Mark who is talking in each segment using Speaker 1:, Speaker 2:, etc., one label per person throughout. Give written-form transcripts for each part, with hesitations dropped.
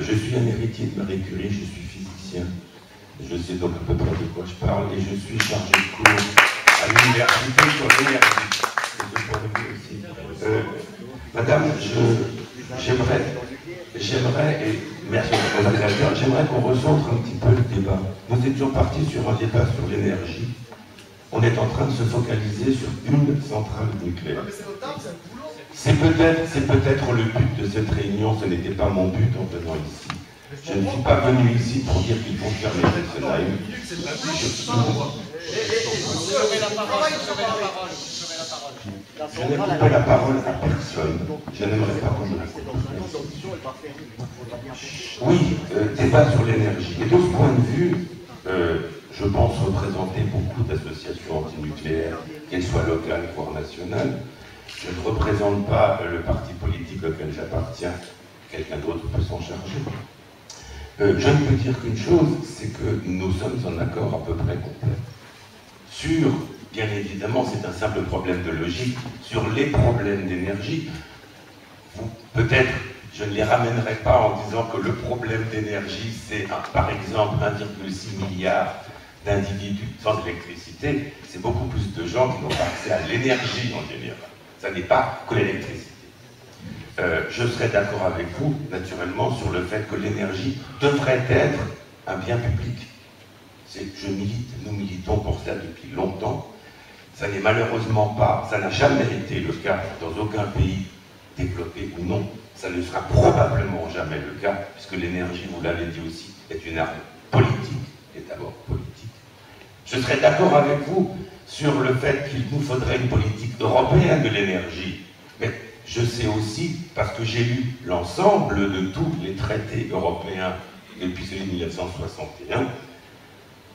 Speaker 1: Je suis un héritier de Marie Curie, je suis physicien. Je sais donc à peu près de quoi je parle et je suis chargé de cours à l'université sur l'énergie. Madame, j'aimerais, et merci aux organisateurs, j'aimerais qu'on recentre un petit peu le débat. Nous étions partis sur un débat sur l'énergie. On est en train de se focaliser sur une centrale nucléaire. C'est peut-être le but de cette réunion, ce n'était pas mon but en venant ici. Je ne suis pas venu ici pour dire qu'il faut fermer Fessenheim. Je n'ai coupé la parole à personne. Je n'aimerais pas qu'on me la coupe. Oui, débat sur l'énergie. Et de ce point de vue, je pense représenter beaucoup d'associations antinucléaires, qu'elles soient locales, voire nationales. Je ne représente pas le parti politique auquel j'appartiens. Quelqu'un d'autre peut s'en charger. Je ne peux dire qu'une chose, c'est que nous sommes en accord à peu près complet. Sur, bien évidemment, c'est un simple problème de logique, sur les problèmes d'énergie, peut-être, je ne les ramènerai pas en disant que le problème d'énergie, c'est par exemple 1,6 milliard d'individus sans électricité, c'est beaucoup plus de gens qui n'ont pas accès à l'énergie en général. Ça n'est pas que l'électricité. Je serais d'accord avec vous, naturellement, sur le fait que l'énergie devrait être un bien public. Je milite, nous militons pour ça depuis longtemps. Ça n'est malheureusement pas, ça n'a jamais été le cas dans aucun pays développé ou non. Ça ne sera probablement jamais le cas, puisque l'énergie, vous l'avez dit aussi, est une arme politique, et d'abord politique. Je serais d'accord avec vous sur le fait qu'il nous faudrait une politique européenne de l'énergie. Mais je sais aussi, parce que j'ai lu l'ensemble de tous les traités européens depuis celui de 1961,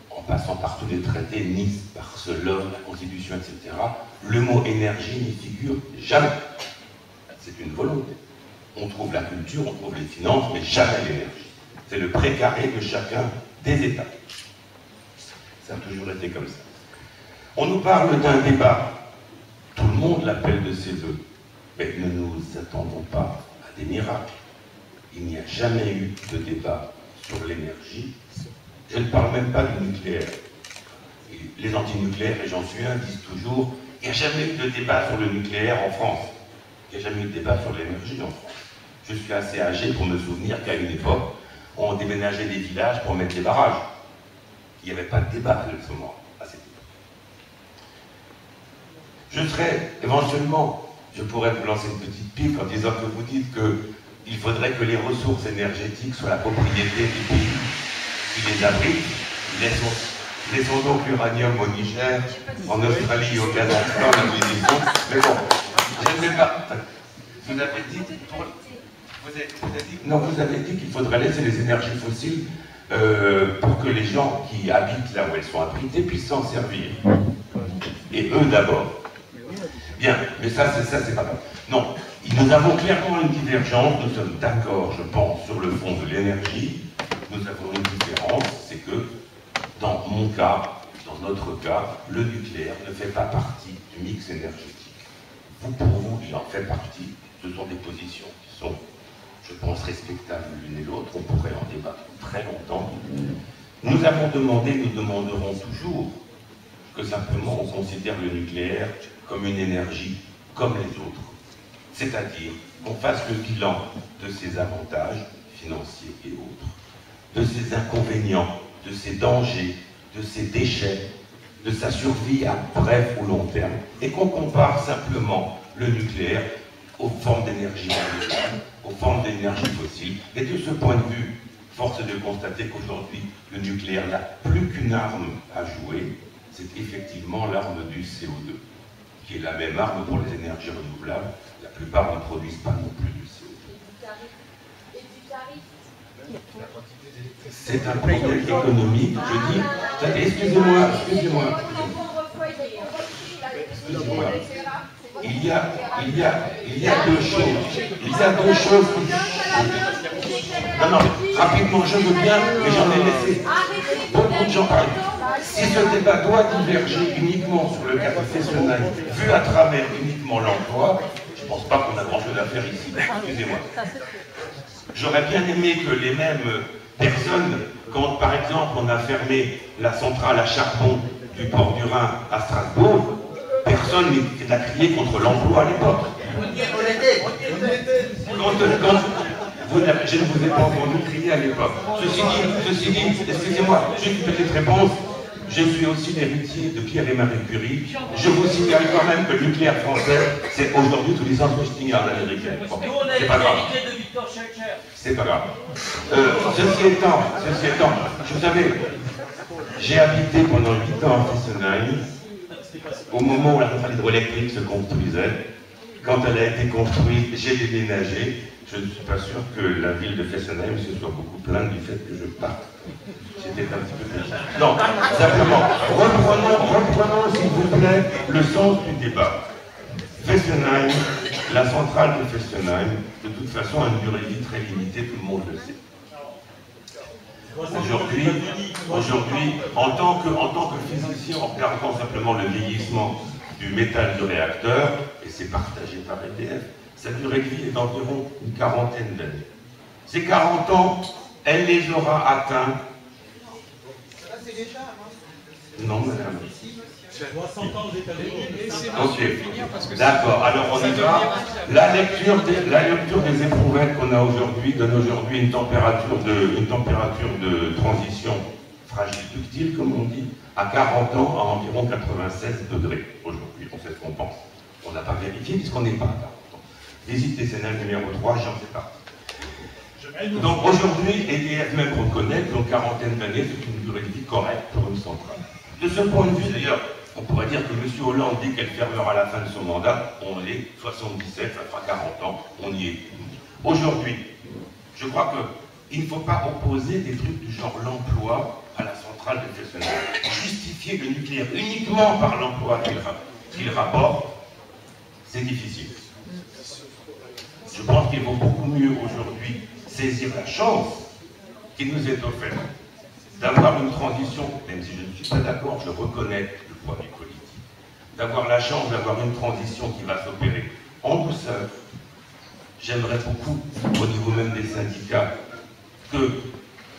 Speaker 1: en passant par tous les traités, Nice, Barcelone, la Constitution, etc., le mot énergie n'y figure jamais. C'est une volonté. On trouve la culture, on trouve les finances, mais jamais l'énergie. C'est le précaré de chacun des États. Ça a toujours été comme ça. On nous parle d'un débat. Tout le monde l'appelle de ses voeux. Mais ne nous attendons pas à des miracles. Il n'y a jamais eu de débat sur l'énergie. Je ne parle même pas du nucléaire. Les antinucléaires, et j'en suis un, disent toujours qu'il n'y a jamais eu de débat sur le nucléaire en France. Il n'y a jamais eu de débat sur l'énergie en France. Je suis assez âgé pour me souvenir qu'à une époque, on déménageait des villages pour mettre des barrages. Il n'y avait pas de débat à ce moment, à cette époque. Je serais éventuellement, je pourrais vous lancer une petite pique en disant que vous dites qu'il faudrait que les ressources énergétiques soient la propriété du pays qui les abrite. Laissons donc l'uranium au Niger, en Australie et au Kazakhstan, la munition. Mais bon, je ne vais pas. Vous avez dit. Vous avez dit qu'il faudrait laisser les énergies fossiles pour que les gens qui habitent là où elles sont abritées puissent s'en servir. Et eux d'abord. Bien, mais ça c'est pas grave. Non, nous avons clairement une divergence, nous sommes d'accord, je pense, sur le fond de l'énergie. Nous avons une différence, c'est que dans mon cas, dans notre cas, le nucléaire ne fait pas partie du mix énergétique. Pour vous, il en fait partie. Ce sont des positions qui sont, je pense, respectables l'une et l'autre. On pourrait en débattre très longtemps. Nous avons demandé, nous demanderons toujours que simplement on considère le nucléaire comme une énergie comme les autres. C'est-à-dire qu'on fasse le bilan de ses avantages financiers et autres, de ses inconvénients, de ses dangers, de ses déchets, de sa survie à bref ou long terme, et qu'on compare simplement le nucléaire aux formes d'énergie renouvelable, aux formes d'énergie fossile. Et de ce point de vue, force est de constater qu'aujourd'hui, le nucléaire n'a plus qu'une arme à jouer, c'est effectivement l'arme du CO2, qui est la même arme pour les énergies renouvelables. La plupart ne produisent pas non plus du CO2.
Speaker 2: Et du tarif.
Speaker 1: C'est un problème économique, je dis. Excusez-moi. Il y a deux choses. Il y a deux choses. Non, rapidement, je veux bien, mais j'en ai laissé beaucoup de gens parler. Si ce débat doit diverger uniquement sur le cas de Fessenheim, vu à travers uniquement l'emploi, je ne pense pas qu'on a grand-chose à faire ici. Excusez-moi. J'aurais bien aimé que les mêmes personnes, quand par exemple on a fermé la centrale à charbon du port du Rhin à Strasbourg, personne n'a crié contre l'emploi à l'époque. Je ne vous ai pas entendu crier à l'époque. Ceci dit, excusez-moi, juste une petite réponse. Je suis aussi l'héritier de Pierre et Marie Curie. Je vous signale quand même que le nucléaire français, c'est aujourd'hui tous les centres Westinghouse américains. Bon, c'est pas grave. C'est pas grave. Ceci étant, vous savez, j'ai habité pendant 8 ans à Fessenheim, au moment où la centrale hydroélectrique se construisait. Quand elle a été construite, j'ai déménagé. Je ne suis pas sûr que la ville de Fessenheim se soit beaucoup plainte du fait que je parte. C'était un petit peu petit. Non, simplement, reprenons s'il vous plaît le sens du débat. Fessenheim, la centrale de Fessenheim, de toute façon, a une durée de vie très limitée, tout le monde le sait. Aujourd'hui, en tant que physicien, en regardant simplement le vieillissement du métal du réacteur, et c'est partagé par EDF, sa durée de vie est d'environ une quarantaine d'années. Ces 40 ans, elle les aura atteints. Non, madame.
Speaker 3: 60 ans aux États-Unis.
Speaker 1: Ok. D'accord, alors on y va. La lecture des éprouvettes qu'on a aujourd'hui donne aujourd'hui une température de transition fragile ductile, comme on dit, à 40 ans à environ 96 degrés. Aujourd'hui, on sait ce qu'on pense. On n'a pas vérifié puisqu'on n'est pas à 40 ans. Visite décennale numéro 3, j'en fais partie. Donc aujourd'hui, EDF même reconnaît qu'en quarantaine d'années, c'est une durée de vie correcte pour une centrale. De ce point de vue, d'ailleurs, on pourrait dire que M. Hollande dit qu'elle fermera à la fin de son mandat. On est 77, ça fera 40 ans, on y est. Aujourd'hui, je crois qu'il ne faut pas opposer des trucs du genre l'emploi à la centrale de Fessenheim. Justifier le nucléaire uniquement par l'emploi qu'il rapporte, c'est difficile. Je pense qu'il vaut beaucoup mieux aujourd'hui saisir la chance qui nous est offerte d'avoir une transition, même si je ne suis pas d'accord, je reconnais le poids du politique, d'avoir la chance d'avoir une transition qui va s'opérer en douceur. J'aimerais beaucoup, au niveau même des syndicats, que,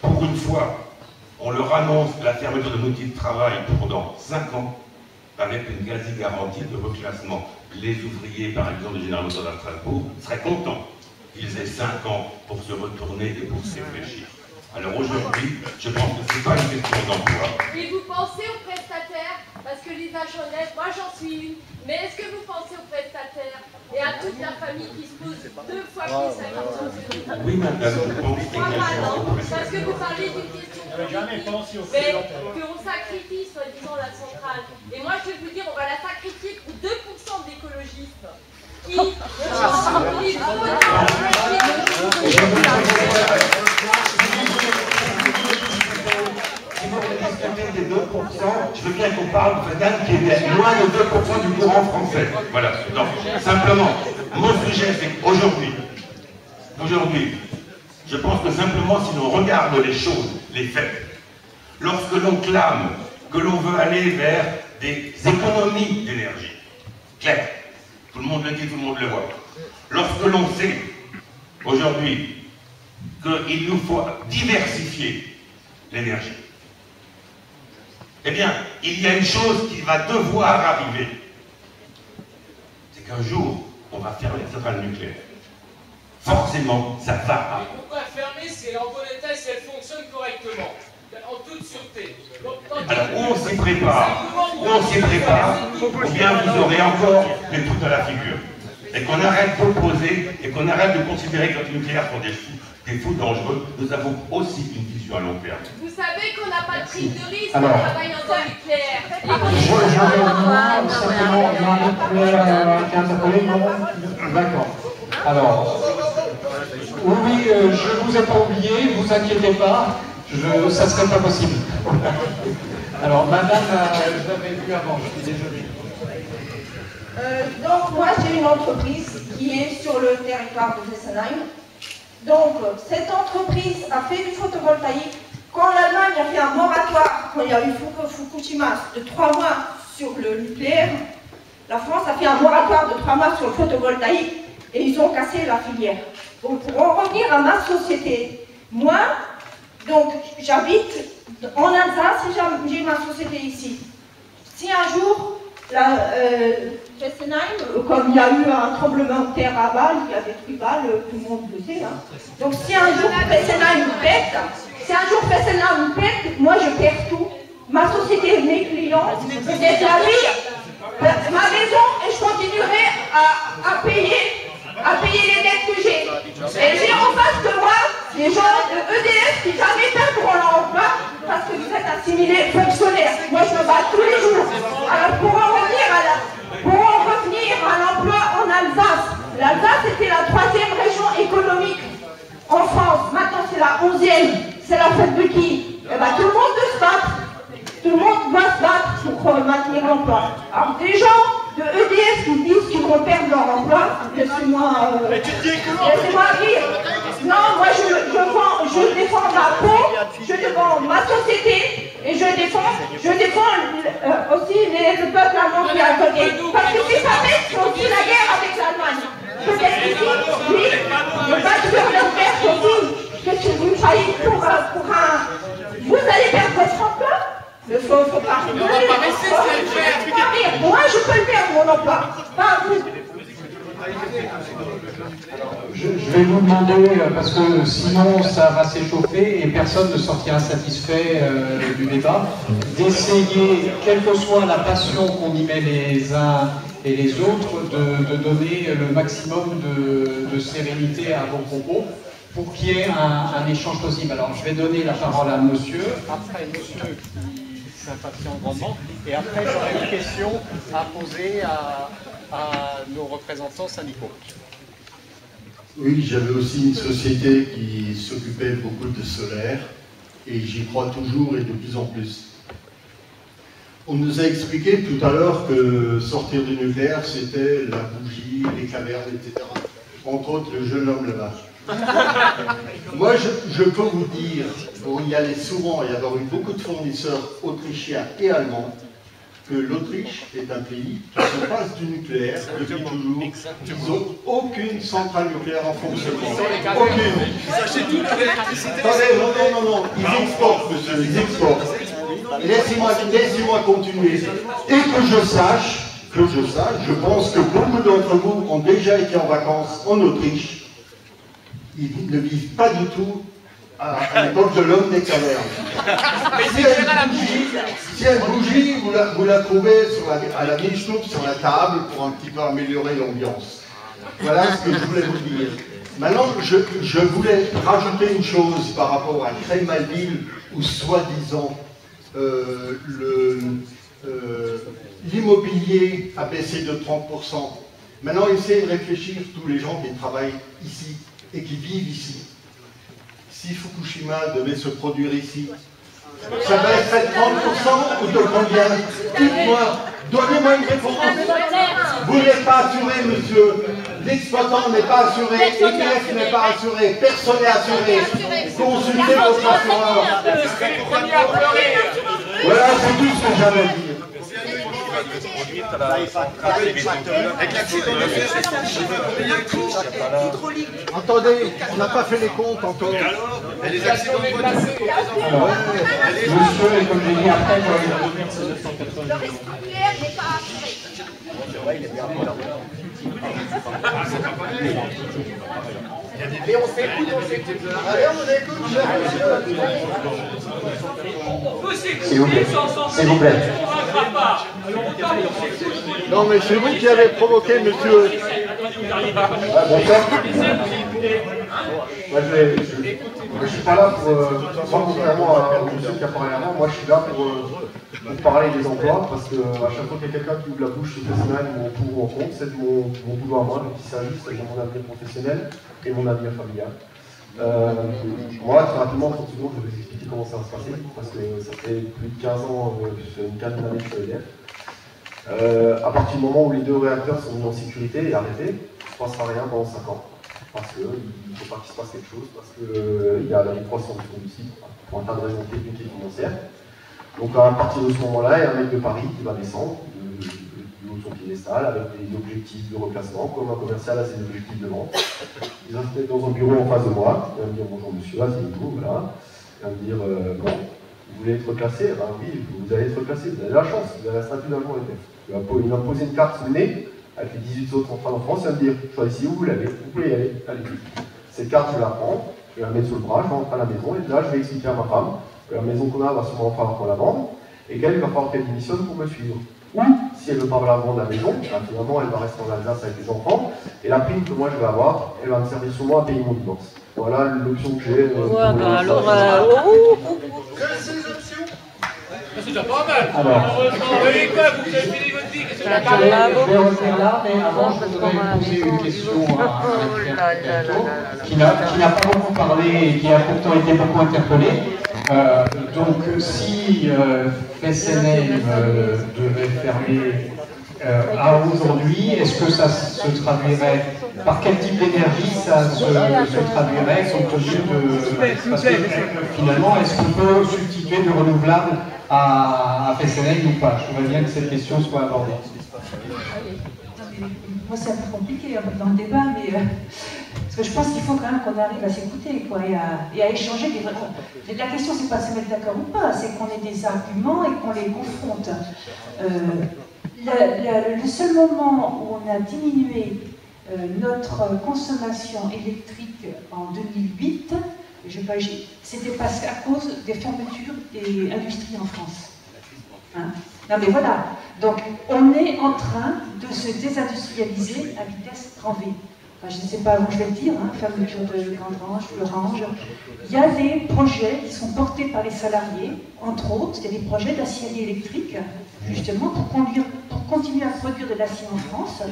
Speaker 1: pour une fois, on leur annonce la fermeture de l'outil de travail pendant 5 ans, avec une quasi-garantie de reclassement. Les ouvriers, par exemple, de General Motors à Strasbourg, seraient contents qu'ils aient 5 ans pour se retourner et pour se réfléchir. Alors aujourd'hui, je pense que ce n'est pas une question d'emploi.
Speaker 2: Et vous pensez aux prestataires, parce que Lisa Chonnet, moi j'en suis une, mais est-ce que vous pensez aux prestataires et à toute la famille qui se pose 2 fois plus la question?
Speaker 1: Oui, madame, je pense
Speaker 2: parce que vous parlez d'une question politique, mais qu'on sacrifie soi-disant la centrale. Et moi je vais vous dire, on va la sacrifier pour 2% d'écologistes. Qui
Speaker 1: des 2%, je veux bien qu'on parle d'un qui est loin de 2% du courant français. Voilà. Donc, simplement, mon sujet, c'est qu'aujourd'hui, je pense que simplement, si l'on regarde les choses, les faits, lorsque l'on clame que l'on veut aller vers des économies d'énergie, clair, tout le monde le dit, tout le monde le voit. Lorsque l'on sait, aujourd'hui, qu'il nous faut diversifier l'énergie, eh bien, il y a une chose qui va devoir arriver. C'est qu'un jour, on va fermer la centrale nucléaire. Forcément, ça va arriver.
Speaker 4: Pourquoi fermer si elle est en bon état et si elle fonctionne correctement, en toute sûreté?
Speaker 1: Alors, ou on s'y prépare, ou bien vous aurez encore des trucs dans la figure. Et qu'on arrête d'opposer, et qu'on arrête de considérer que les nucléaires sont des fous dangereux. Nous avons aussi une vision à long terme.
Speaker 2: Vous savez qu'on n'a pas de prise de risque en travaillant dans le nucléaire.
Speaker 5: D'accord. Alors, oui, je vous ai pas oublié, vous inquiétez pas, ça serait pas possible. Alors, madame, je l'avais vu avant, je suis désolé.
Speaker 6: Donc, moi, j'ai une entreprise qui est sur le territoire de Fessenheim. Donc, cette entreprise a fait du photovoltaïque. Quand l'Allemagne a fait un moratoire, quand il y a eu Fukushima, de 3 mois sur le nucléaire, la France a fait un moratoire de 3 mois sur le photovoltaïque et ils ont cassé la filière. Bon, pour en revenir à ma société, moi, donc, j'habite en Alsace et j'ai ma société ici. Si un jour, Fessenheim, comme il y a eu un tremblement de terre à Bâle, il y a détruit Bâle, tout le monde le sait. Hein. Donc si un jour Fessenheim pète, moi je perds tout. Ma société, mes clients, peut-être la vie, ma maison, et je continuerai à payer les dettes que j'ai. Et j'ai en face de moi des gens de EDF qui jamais perdront leur emploi parce que vous êtes assimilés fonctionnaires. Moi je me bats tous les jours. Alors pour en revenir à l'emploi en Alsace, l'Alsace était la 3e région économique en France. Maintenant c'est la 11e. C'est la faute de qui? Eh ben, tout le monde doit se battre. Tout le monde doit se battre pour maintenir l'emploi. Alors des gens de EDF qui disent qu'ils vont perdre leur emploi, laissez-moi rire. Non, moi je défends ma peau, je défends ma société et je défends aussi le peuple allemand qui est à côté. Parce que si ça pète, c'est aussi la guerre avec l'Allemagne. Peut-être qu'ici, oui, le batteur de fer aussi, que vous failliez pour un... Vous allez perdre votre emploi? Il faut pas rigoler. Moi, je peux le perdre, mon emploi. Pas vous.
Speaker 5: Je vais vous demander, parce que sinon ça va s'échauffer et personne ne sortira satisfait du débat, d'essayer, quelle que soit la passion qu'on y met les uns et les autres, de donner le maximum de sérénité à vos propos pour qu'il y ait un échange possible. Alors je vais donner la parole à monsieur, après monsieur qui s'impatient grandement, et après j'aurai une question à poser à nos représentants syndicaux.
Speaker 7: Oui, j'avais aussi une société qui s'occupait beaucoup de solaire et j'y crois toujours et de plus en plus. On nous a expliqué tout à l'heure que sortir du nucléaire, c'était la bougie, les cavernes, etc. Entre autres, le jeune homme là-bas. Moi, je peux vous dire, pour y aller souvent et avoir eu beaucoup de fournisseurs autrichiens et allemands, que l'Autriche est un pays qui se passe du nucléaire depuis toujours. Ils n'ont aucune centrale nucléaire en fonctionnement. Aucune. Ils achètent toute l'électricité. Attendez, non. Ils exportent, monsieur, ils exportent. Laissez-moi continuer. Et que je sache, je pense que beaucoup d'entre vous ont déjà été en vacances en Autriche. Ils ne vivent pas du tout à l'époque de l'homme des cavernes. Si une bougie, vous la trouvez à la Milchstube sur la table pour un petit peu améliorer l'ambiance. Voilà ce que je voulais vous dire. Maintenant, je voulais rajouter une chose par rapport à Crémalville, où soi-disant l'immobilier a baissé de 30%. Maintenant, essayez de réfléchir tous les gens qui travaillent ici et qui vivent ici. Si Fukushima devait se produire ici, ça baisserait de 30% ou de combien? Dites-moi, donnez-moi une réponse. Vous n'êtes pas assuré, monsieur. L'exploitant n'est pas assuré, EDF n'est pas assuré, personne n'est assuré. Consultez votre assureur. Voilà, c'est tout ce que j'avais à dire. Attendez, on n'a pas fait les comptes encore.
Speaker 5: Monsieur, et comme j'ai dit après, il va revenir ces 980.
Speaker 6: Le risque nucléaire n'est pas assuré.
Speaker 7: Et on s'écoute. Allez, on écoute.
Speaker 5: S'il vous plaît.
Speaker 7: Non, mais c'est vous qui avez provoqué, monsieur.
Speaker 5: Bonsoir. Moi, je ne suis pas là pour, contrairement à monsieur qui a parlé avant, moi je suis là pour parler des emplois, parce qu'à chaque fois qu'il y a quelqu'un qui ouvre la bouche sur Fessenheim ou pour ou en compte, c'est mon boulot à moi, le petit service, c'est mon avenir professionnel et mon avenir familial. Moi, très rapidement, je vais vous expliquer comment ça va se passer, parce que ça fait plus de 15 ans, une quinzaine d'années chez EDF. À partir du moment où les 2 réacteurs sont mis en sécurité et arrêtés, il ne se passera rien pendant 5 ans. Parce qu'il ne faut pas qu'il se passe quelque chose, parce qu'il y a la décroissance du site pour un tas de raisons techniques et financières. Donc à partir de ce moment-là, il y a un mec de Paris qui va descendre, de son
Speaker 8: son piédestal avec des objectifs de reclassement, comme un commercial a ses objectifs de vente. Ils installent dans un bureau en face de moi, il va me dire bonjour monsieur, asseyez-vous, voilà. Il va me dire bon, vous voulez être classé? Ben oui, vous allez être classé, vous avez la chance, vous avez un statut d'agent ETF. Il va me poser une carte sous le nez, avec les 18 autres centrales en France, il va me dire choisissez où vous l'avez, vous pouvez y aller, allez-y. Cette carte, je la prends, je vais la mettre sur le bras, je vais rentrer à la maison, et là je vais expliquer à ma femme que la maison qu'on a va sûrement falloir qu'on la vende, et qu'elle va falloir qu'elle démissionne pour me suivre. Ou, si elle ne veut pas la vendre la maison, ben, finalement elle va rester en Alsace avec les enfants, et la prime que moi je vais avoir, elle va me servir sur moi à payer mon divorce. Voilà l'option que j'ai.
Speaker 4: C'est déjà pas mal.
Speaker 5: Alors,
Speaker 4: Vous avez quoi? Vous avez fini votre vie? Qu'est-ce que
Speaker 5: je vais revenir là, mais avant je voudrais poser une question qui n'a pas beaucoup parlé et qui a pourtant été beaucoup interpellée. Donc si Fessenheim devait fermer à aujourd'hui, est-ce que ça se traduirait, par quel type d'énergie ça se traduirait compte tenu de... Parce que finalement, est-ce qu'on peut substituer de renouvelables à Fessenheim ou pas? Je voudrais bien que cette question soit abordée.
Speaker 9: Moi, c'est un peu compliqué dans le débat, mais parce que je pense qu'il faut quand même qu'on arrive à s'écouter et à échanger. La question, c'est pas de se mettre d'accord ou pas, c'est qu'on ait des arguments et qu'on les confronte. Le seul moment où on a diminué notre consommation électrique en 2008, c'était parce qu'à cause des fermetures des industries en France. Hein? Non mais voilà, donc on est en train de se désindustrialiser à vitesse grand V. Enfin, je ne sais pas où je vais le dire, hein, fermeture de Grange, Fleurange. Il y a des projets qui sont portés par les salariés, entre autres, il y a des projets d'aciérie électrique, justement pour continuer à produire de l'acier en France,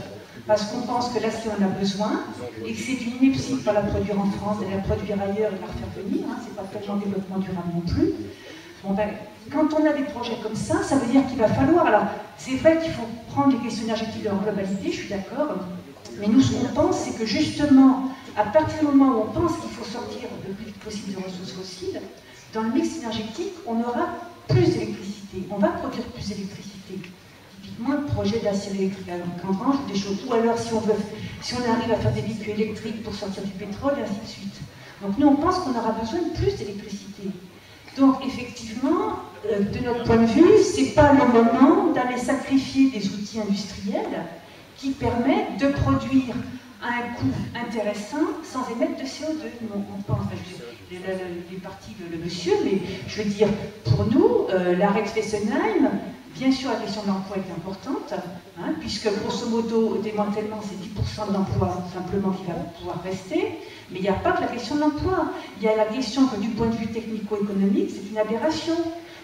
Speaker 9: parce qu'on pense que l'acier on a besoin, et que c'est une ineptie de ne pas la produire en France, de la produire ailleurs et de la refaire venir, hein, c'est pas tellement développement durable non plus. Bon, ben, quand on a des projets comme ça veut dire qu'il va falloir, alors c'est vrai qu'il faut prendre les questions énergétiques dans leur globalité, je suis d'accord, mais nous ce qu'on pense c'est que justement, à partir du moment où on pense qu'il faut sortir le plus vite possible de ressources fossiles, dans le mix énergétique, on aura plus d'électricité, on va produire plus d'électricité. Typiquement, le projet d'aciérie électrique à Grange, des choses, ou alors si on arrive à faire des véhicules électriques pour sortir du pétrole, et ainsi de suite. Donc nous on pense qu'on aura besoin de plus d'électricité. Donc effectivement, de notre point de vue, ce n'est pas le moment d'aller sacrifier des outils industriels qui permettent de produire à un coût intéressant sans émettre de CO2. On pense, les parties de monsieur, mais je veux dire, pour nous, l'arrêt de Fessenheim, bien sûr la question de l'emploi est importante, hein, puisque grosso modo, au démantèlement, c'est 10% de l'emploi simplement qui va pouvoir rester. Mais il n'y a pas que la question de l'emploi. Il y a la question que du point de vue technico-économique, c'est une aberration.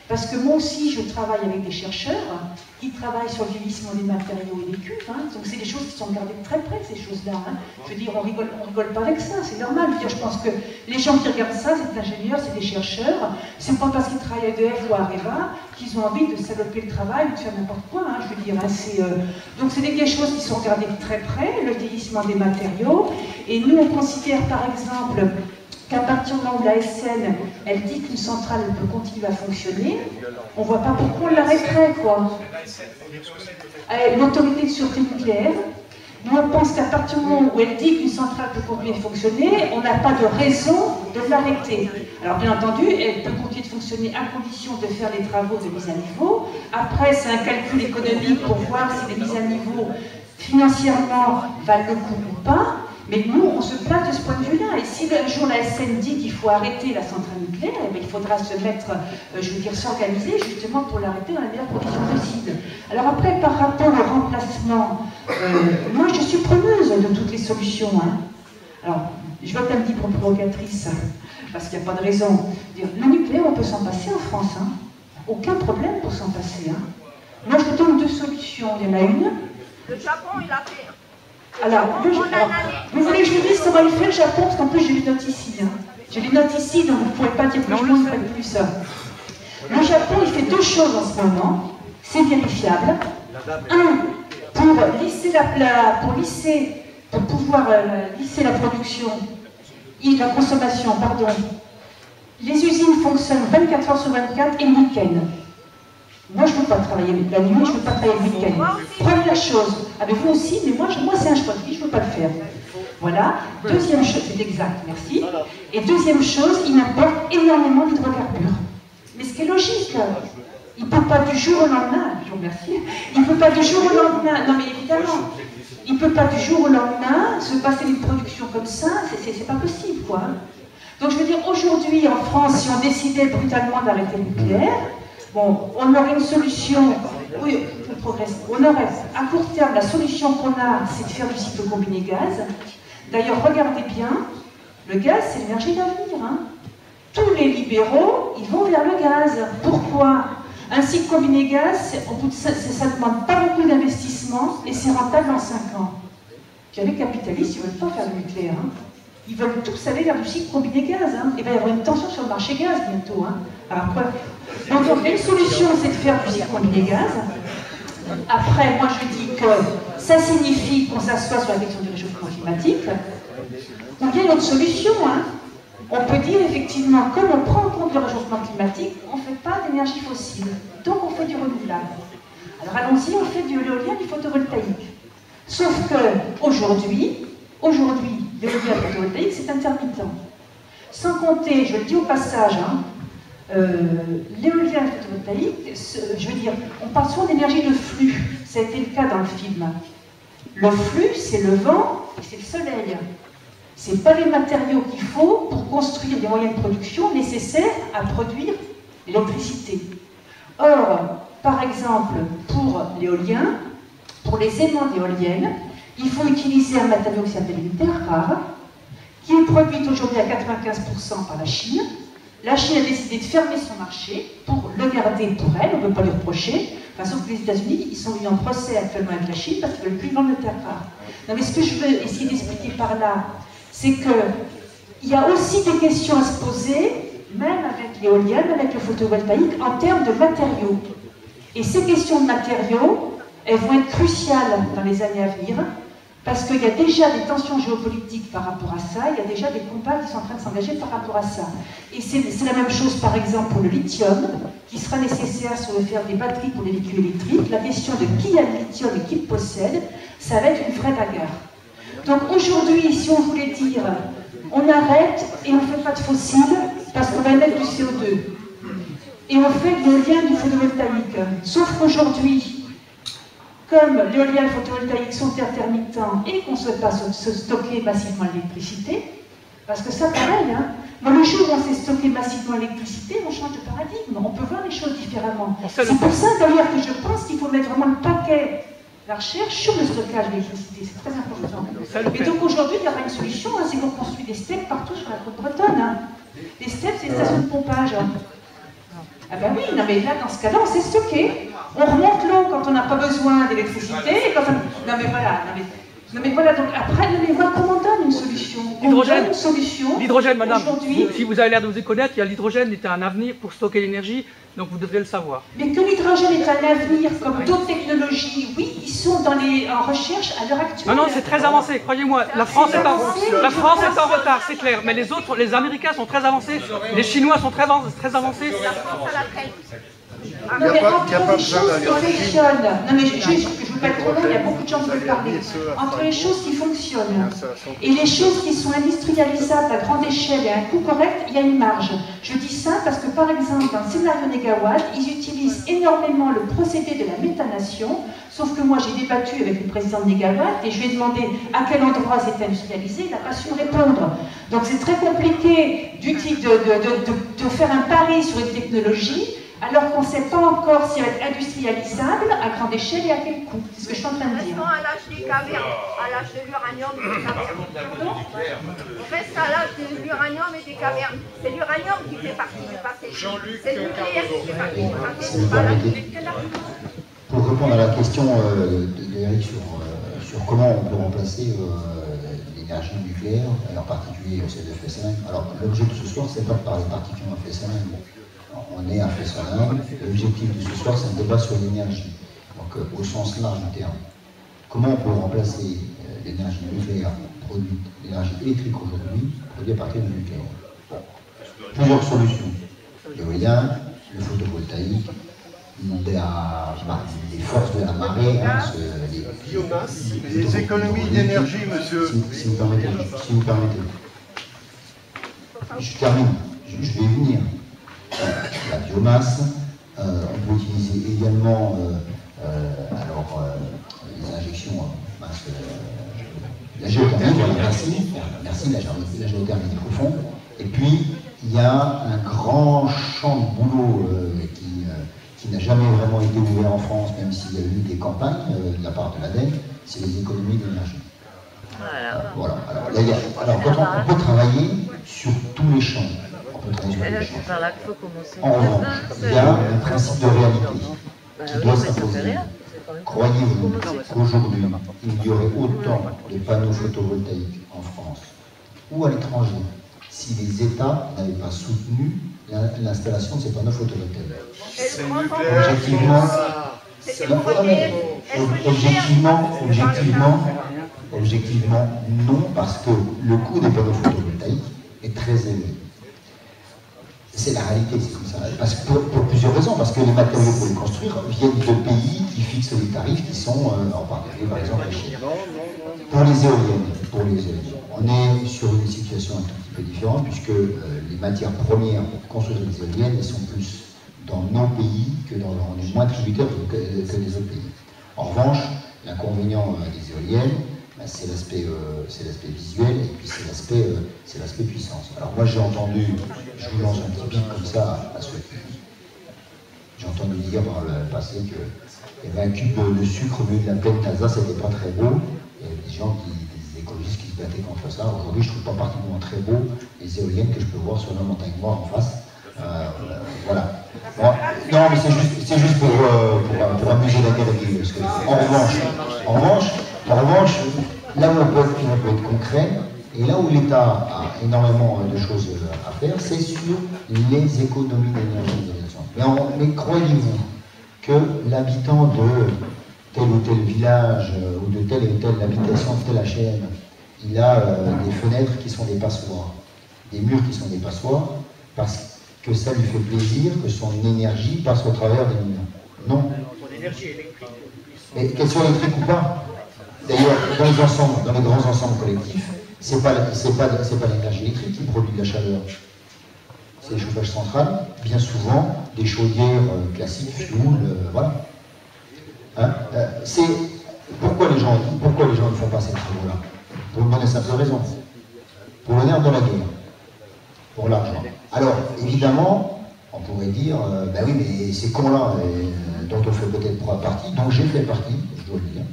Speaker 9: Parce que moi aussi, je travaille avec des chercheurs qui travaillent sur le vieillissement des matériaux et des cuves. Hein. Donc c'est des choses qui sont regardées de très près, ces choses-là. Hein. Je veux dire, on rigole pas avec ça, c'est normal. Je pense que les gens qui regardent ça, c'est des ingénieurs, c'est des chercheurs. C'est pas parce qu'ils travaillent à EDF ou à Areva qu'ils ont envie de saloper le travail ou de faire n'importe quoi. Hein. Je veux dire, hein, donc c'est des choses qui sont regardées de très près, le vieillissement des matériaux. Et nous, on considère par exemple qu'à partir du moment où la SN, elle dit qu'une centrale peut continuer à fonctionner, on ne voit pas pourquoi on l'arrêterait, quoi. L'autorité de sûreté nucléaire, nous on pense qu'à partir du moment où elle dit qu'une centrale peut continuer à fonctionner, on n'a pas de raison de l'arrêter. Alors bien entendu, elle peut continuer de fonctionner à condition de faire les travaux de mise à niveau. Après, c'est un calcul économique pour voir si les mises à niveau financièrement valent le coup ou pas. Mais nous, on se place de ce point de vue-là. Et si un jour la SN dit qu'il faut arrêter la centrale nucléaire, eh bien, il faudra se mettre, je veux dire, s'organiser justement pour l'arrêter dans les meilleures conditions possibles. Alors après, par rapport au remplacement, moi je suis preneuse de toutes les solutions. Hein. Alors, je vais être un petit peu provocatrice, parce qu'il n'y a pas de raison. Le nucléaire, on peut s'en passer en France. Hein. Aucun problème pour s'en passer. Hein. Moi, je vous donne deux solutions. Il y en a une.
Speaker 6: Le Japon, il a fait.
Speaker 9: Alors, vous voulez que je vous dise comment il fait le Japon? Parce qu'en plus, j'ai les notes ici. Hein. J'ai les notes ici, donc vous ne pourrez pas dire que je ne ferai plus ça. Le Japon, il fait deux choses en ce moment. C'est vérifiable. Un, pour pouvoir lisser la production, la consommation, pardon, les usines fonctionnent 24 heures sur 24 et le week-end. Moi, je ne veux pas travailler la nuit, je ne veux pas travailler le week-end. Première chose, avec vous aussi, mais moi c'est un choix de vie, je ne veux pas le faire. Voilà. Deuxième chose, c'est exact, merci. Et deuxième chose, il importe énormément d'hydrocarbures. Mais ce qui est logique, il ne peut pas du jour au lendemain, je vous remercie, il ne peut pas du jour au lendemain, non mais évidemment, il ne peut pas du jour au lendemain se passer une production comme ça, c'est pas possible, quoi. Donc je veux dire, aujourd'hui, en France, si on décidait brutalement d'arrêter le nucléaire, bon, on aurait une solution, oui, on progresse, on aurait, à court terme, la solution qu'on a, c'est de faire du cycle combiné gaz. D'ailleurs, regardez bien, le gaz, c'est l'énergie d'avenir, hein. Tous les libéraux, ils vont vers le gaz. Pourquoi? Un cycle combiné gaz, ça ne demande pas beaucoup d'investissement et c'est rentable en 5 ans. Puis les capitalistes, ils ne veulent pas faire du nucléaire. Hein. Ils veulent tous aller vers du cycle combiné gaz. Hein. Il va y avoir une tension sur le marché gaz bientôt. Hein. Alors, donc, une solution, c'est de faire du cycle combiné gaz. Après, moi, je dis que ça signifie qu'on s'assoit sur la question du réchauffement climatique. Ou bien une autre solution, hein. On peut dire effectivement, comme on prend en compte le réchauffement climatique, on ne fait pas d'énergie fossile. Donc on fait du renouvelable. Alors allons-y, on fait de l'éolien, du photovoltaïque. Sauf que aujourd'hui, l'éolien photovoltaïque, c'est intermittent. Sans compter, je le dis au passage, hein, l'éolien photovoltaïque, je veux dire, on parle souvent d'énergie de flux. Ça a été le cas dans le film. Le flux, c'est le vent et c'est le soleil. Ce n'est pas les matériaux qu'il faut pour construire des moyens de production nécessaires à produire l'électricité. Or, par exemple, pour l'éolien, pour les aimants d'éoliennes, il faut utiliser un matériau qui s'appelle une terre rare, qui est produite aujourd'hui à 95% par la Chine. La Chine a décidé de fermer son marché pour le garder pour elle, on ne peut pas lui reprocher. Enfin, sauf que les États-Unis, ils sont venus en procès actuellement avec la Chine parce qu'ils ne veulent plus vendre de terre rare. Non, mais ce que je veux essayer d'expliquer par là, c'est qu'il y a aussi des questions à se poser, même avec l'éolienne, avec le photovoltaïque, en termes de matériaux. Et ces questions de matériaux, elles vont être cruciales dans les années à venir, parce qu'il y a déjà des tensions géopolitiques par rapport à ça, il y a déjà des combats qui sont en train de s'engager par rapport à ça. Et c'est la même chose, par exemple, pour le lithium, qui sera nécessaire sur le faire des batteries pour les véhicules électriques. La question de qui a le lithium et qui le possède, ça va être une vraie bagarre. Donc aujourd'hui, si on voulait dire, on arrête et on ne fait pas de fossiles parce qu'on va émettre du CO2. Et on fait de l'éolien, du photovoltaïque. Sauf qu'aujourd'hui, comme l'éolien et le photovoltaïque sont intermittents et qu'on ne souhaite pas se stocker massivement l'électricité, parce que ça, pareil, hein, le jour où on sait stocker massivement l'électricité, on change de paradigme, on peut voir les choses différemment. C'est pour ça d'ailleurs que je pense qu'il faut mettre vraiment le paquet la recherche sur le stockage de l'électricité, c'est très important. Et donc aujourd'hui, il y aura une solution, hein, c'est qu'on construit des steppes partout sur la côte bretonne. Hein. Les steppes, c'est des stations de pompage. Hein. Ah ben oui, non mais là, dans ce cas-là, on sait stocker. On remonte l'eau quand on n'a pas besoin d'électricité. Non mais voilà, non mais voilà, donc après, non mais voilà comment on donne une solution.
Speaker 10: L'hydrogène,
Speaker 9: une solution.
Speaker 10: L'hydrogène, madame, si vous avez l'air de vous y connaître, l'hydrogène est un avenir pour stocker l'énergie, donc vous devriez le savoir.
Speaker 9: Mais que l'hydrogène est un avenir, comme d'autres technologies, oui, ils sont en recherche à l'heure actuelle.
Speaker 10: Non, c'est très avancé, croyez-moi. La France est en retard, c'est clair, mais les autres, les Américains sont très avancés, les Chinois sont très avancés.
Speaker 9: Non, mais entre les choses qui fonctionnent, non mais je ne veux pas être trop long, il y a beaucoup de gens qui veulent parler. Entre les choses qui fonctionnent et les choses qui sont industrialisables à grande échelle et à un coût correct, il y a une marge. Je dis ça parce que par exemple, dans le scénario Négawatt, ils utilisent énormément le procédé de la méthanation, sauf que moi j'ai débattu avec le président de Négawatt et je lui ai demandé à quel endroit c'est industrialisé, il n'a pas su me répondre. Donc c'est très compliqué de faire un pari sur une technologie alors qu'on ne sait pas encore si elle va être industrialisable à grande échelle et à quel coût. C'est ce que je suis en train de dire.
Speaker 6: On reste à l'âge des cavernes, à l'âge de l'uranium et des cavernes. On reste à l'âge de l'uranium et des cavernes. C'est l'uranium qui fait partie du passé. C'est le nucléaire qui fait partie du passé.
Speaker 11: Pour répondre à la question d'Éric sur comment on peut remplacer l'énergie nucléaire, et en particulier celle de Fessenheim. Alors l'objet de ce soir, c'est pas de parler particulièrement de Fessenheim. On est à Fessenheim, l'objectif de ce soir, c'est un débat sur l'énergie, donc au sens large du terme. Comment on peut remplacer l'énergie nucléaire produite, l'énergie électrique aujourd'hui, produite à partir du nucléaire? Plusieurs solutions. L'éolien, le photovoltaïque, les forces de la marée, hein,
Speaker 7: biomasse, les économies d'énergie, monsieur.
Speaker 11: Si vous permettez. Je termine, je vais y venir. La biomasse, on peut utiliser également les injections, la géothermie, voilà, merci, la géothermie des profonds. Et puis, il y a un grand champ de boulot qui n'a jamais vraiment été ouvert en France, même s'il y a eu des campagnes de la part de l'ADEME, c'est les économies d'énergie. Voilà. Alors, quand on peut travailler sur tous les champs. En revanche, il y a un principe de réalité qui doit s'imposer. Croyez-vous qu'aujourd'hui, il y aurait autant de panneaux photovoltaïques en France ou à l'étranger si les États n'avaient pas soutenu l'installation de ces panneaux photovoltaïques? Objectivement, non, parce que le coût des panneaux photovoltaïques est très élevé. C'est la réalité, c'est comme ça. Parce que pour plusieurs raisons. Parce que les matériaux pour les construire viennent de pays qui fixent des tarifs qui sont, en particulier par exemple, la Chine. Pour les éoliennes, on est sur une situation un tout petit peu différente, puisque les matières premières pour construire des éoliennes, elles sont plus dans nos pays que on est moins tributaires que les autres pays. En revanche, l'inconvénient des éoliennes, c'est l'aspect visuel et puis c'est l'aspect puissance. Alors moi j'ai entendu, je vous lance un petit pic comme ça à ceux qui... J'ai entendu dire par le passé qu'il y avait un cube de sucre au milieu de la plaine d'Alsace, c'était pas très beau. Il y avait des gens, des écologistes qui se battaient contre ça. Aujourd'hui je trouve pas particulièrement très beau les éoliennes que je peux voir sur la montagne noire en face. Voilà. Bon, non mais c'est juste pour amuser la guerre. En revanche, là où on peut être concret, et là où l'État a énormément de choses à faire, c'est sur les économies d'énergie. Mais croyez-vous que l'habitant de tel ou tel village, ou de telle ou telle habitation, de telle HLM, il a des fenêtres qui sont des passoires, des murs qui sont des passoires, parce que ça lui fait plaisir que son énergie passe au travers des murs? Non. Son énergie électrique. Mais qu'elle soit électrique ou pas? D'ailleurs, dans les grands ensembles collectifs, c'est pas l'énergie électrique qui produit de la chaleur. C'est le chauffage central, bien souvent des chaudières classiques, fuel, voilà. Hein, pourquoi les gens ne font pas ces travaux-là? Pour une bonne et simple raison. Pour le nerf de la guerre. Pour l'argent. Alors, évidemment, on pourrait dire, ben oui, mais ces cons-là, dont on fait peut-être partie, dont j'ai fait partie, je dois le dire,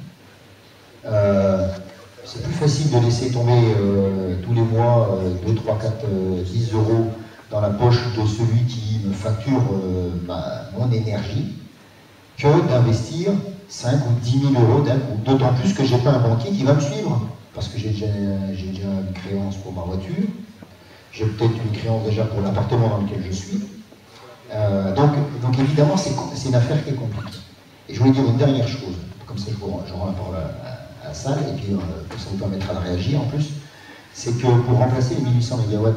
Speaker 11: c'est plus facile de laisser tomber tous les mois 2, 3, 4, 10 euros dans la poche de celui qui me facture mon énergie que d'investir 5 ou 10 000 euros d'un coup. D'autant plus que je n'ai pas un banquier qui va me suivre, parce que j'ai déjà une créance pour ma voiture, j'ai peut-être une créance déjà pour l'appartement dans lequel je suis. Donc évidemment, c'est une affaire qui est compliquée. Et je voulais dire une dernière chose, comme ça je rends la parole à la salle, et puis ça vous permettra de réagir en plus, c'est que pour remplacer les 1800 MW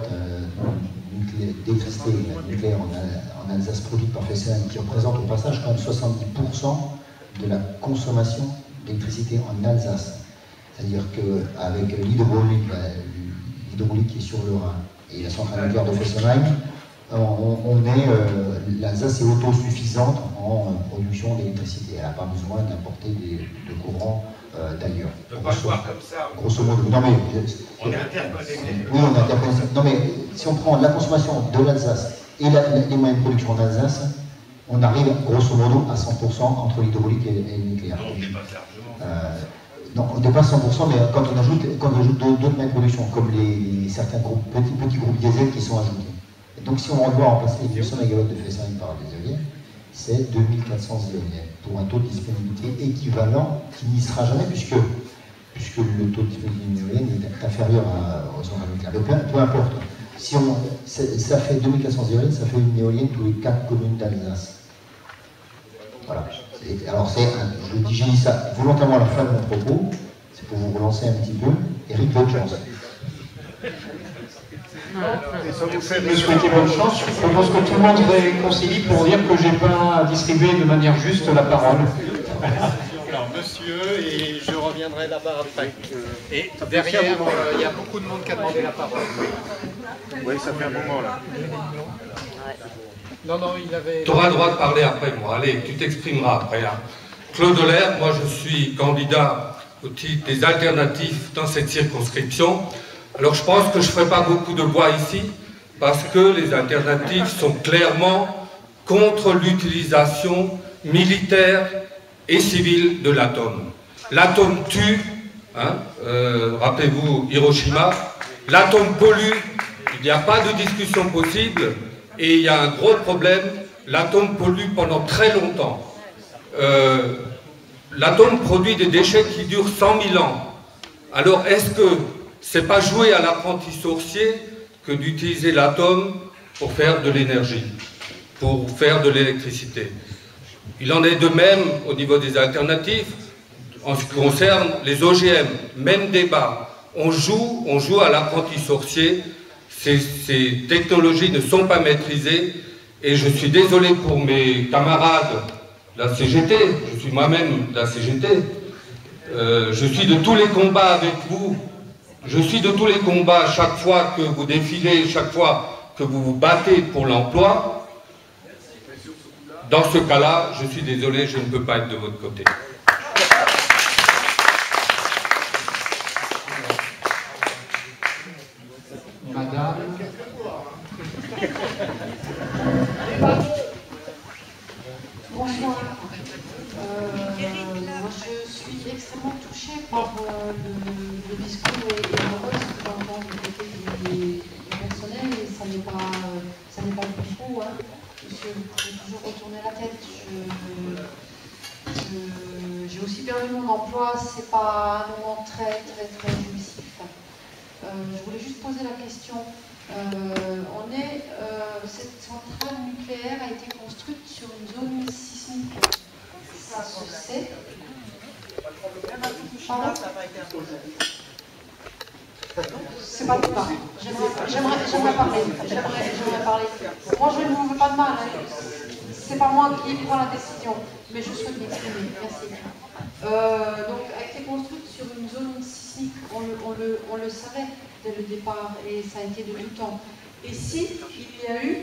Speaker 11: d'électricité nucléaire en Alsace produite par FSN, qui représente au passage quand même 70% de la consommation d'électricité en Alsace, c'est-à-dire qu'avec l'hydraulique qui est sur le Rhin et la centrale nucléaire de Fessenheim, l'Alsace est autosuffisante en production d'électricité. Elle n'a pas besoin d'importer de courant d'ailleurs.
Speaker 1: On ne peut pas le voir comme ça.
Speaker 11: Grosso modo. Non, mais,
Speaker 1: on est interconnecté.
Speaker 11: Oui, on est interconnecté. Non, mais si on prend la consommation de l'Alsace et les moyens de production d'Alsace, on arrive grosso modo à 100% entre l'hydraulique et le nucléaire.
Speaker 1: Non, on dépasse largement.
Speaker 11: Non, on dépasse 100%, mais quand on ajoute d'autres moyens de production, comme certains petits groupes diesel qui sont ajoutés. Et donc si on doit remplacer les 200 MW de Fessenheim par des éoliennes, c'est 2400 éoliennes, pour un taux de disponibilité équivalent qui n'y sera jamais, puisque le taux de disponibilité d'une éolienne est inférieur aux centrales nucléaires. Peu importe. Si ça fait 2400 éoliennes, ça fait une éolienne tous les 4 communes d'Alsace. Voilà. Alors j'ai dit ça volontairement à la fin de mon propos, c'est pour vous relancer un petit peu. Eric, bonne chance.
Speaker 5: me souhaiter bonne chance. Je pense que tout le monde est réconcilié pour dire que je n'ai pas distribué de manière juste la parole.
Speaker 3: Alors, monsieur, et je reviendrai là-bas après. Et derrière, il y a beaucoup de monde qui a demandé la parole.
Speaker 12: Oui, ça fait un moment là.
Speaker 3: Non, non, il avait...
Speaker 13: Tu auras le droit de parler après moi. Allez, tu t'exprimeras après. Hein. Claude Olaire, moi je suis candidat au titre des alternatives dans cette circonscription. Alors je pense que je ne ferai pas beaucoup de voix ici, parce que les alternatives sont clairement contre l'utilisation militaire et civile de l'atome. L'atome tue, hein, rappelez-vous Hiroshima, l'atome pollue, il n'y a pas de discussion possible, et il y a un gros problème, l'atome pollue pendant très longtemps. L'atome produit des déchets qui durent 100 000 ans. Alors est-ce que c'est pas jouer à l'apprenti sorcier que d'utiliser l'atome pour faire de l'énergie, pour faire de l'électricité? Il en est de même au niveau des alternatives en ce qui concerne les OGM. Même débat. On joue à l'apprenti sorcier. Ces technologies ne sont pas maîtrisées et je suis désolé pour mes camarades de la CGT. Je suis moi-même de la CGT. Je suis de tous les combats avec vous. Je suis de tous les combats chaque fois que vous défilez, chaque fois que vous vous battez pour l'emploi. Dans ce cas-là, je suis désolé, je ne peux pas être de votre côté.
Speaker 5: Madame.
Speaker 9: Bonsoir. Moi, je suis extrêmement touchée par le discours et l'heureuse que j'entends du côté du personnel, et ça n'est pas du faux, hein. Monsieur, vous pouvez toujours retourner la tête. J'ai aussi perdu mon emploi, c'est pas un moment très jouissif. Je voulais juste poser la question. Cette centrale nucléaire a été construite sur une zone sismique. Ça se sait. Pardon ? C'est pas tout ça. J'aimerais parler. Moi, je ne vous veux pas de mal. Hein. C'est pas moi qui prends la décision, mais je souhaite m'exprimer. Merci. Donc, a été construite sur une zone sismique. On le savait dès le départ, et ça a été de tout temps. Et si il y a eu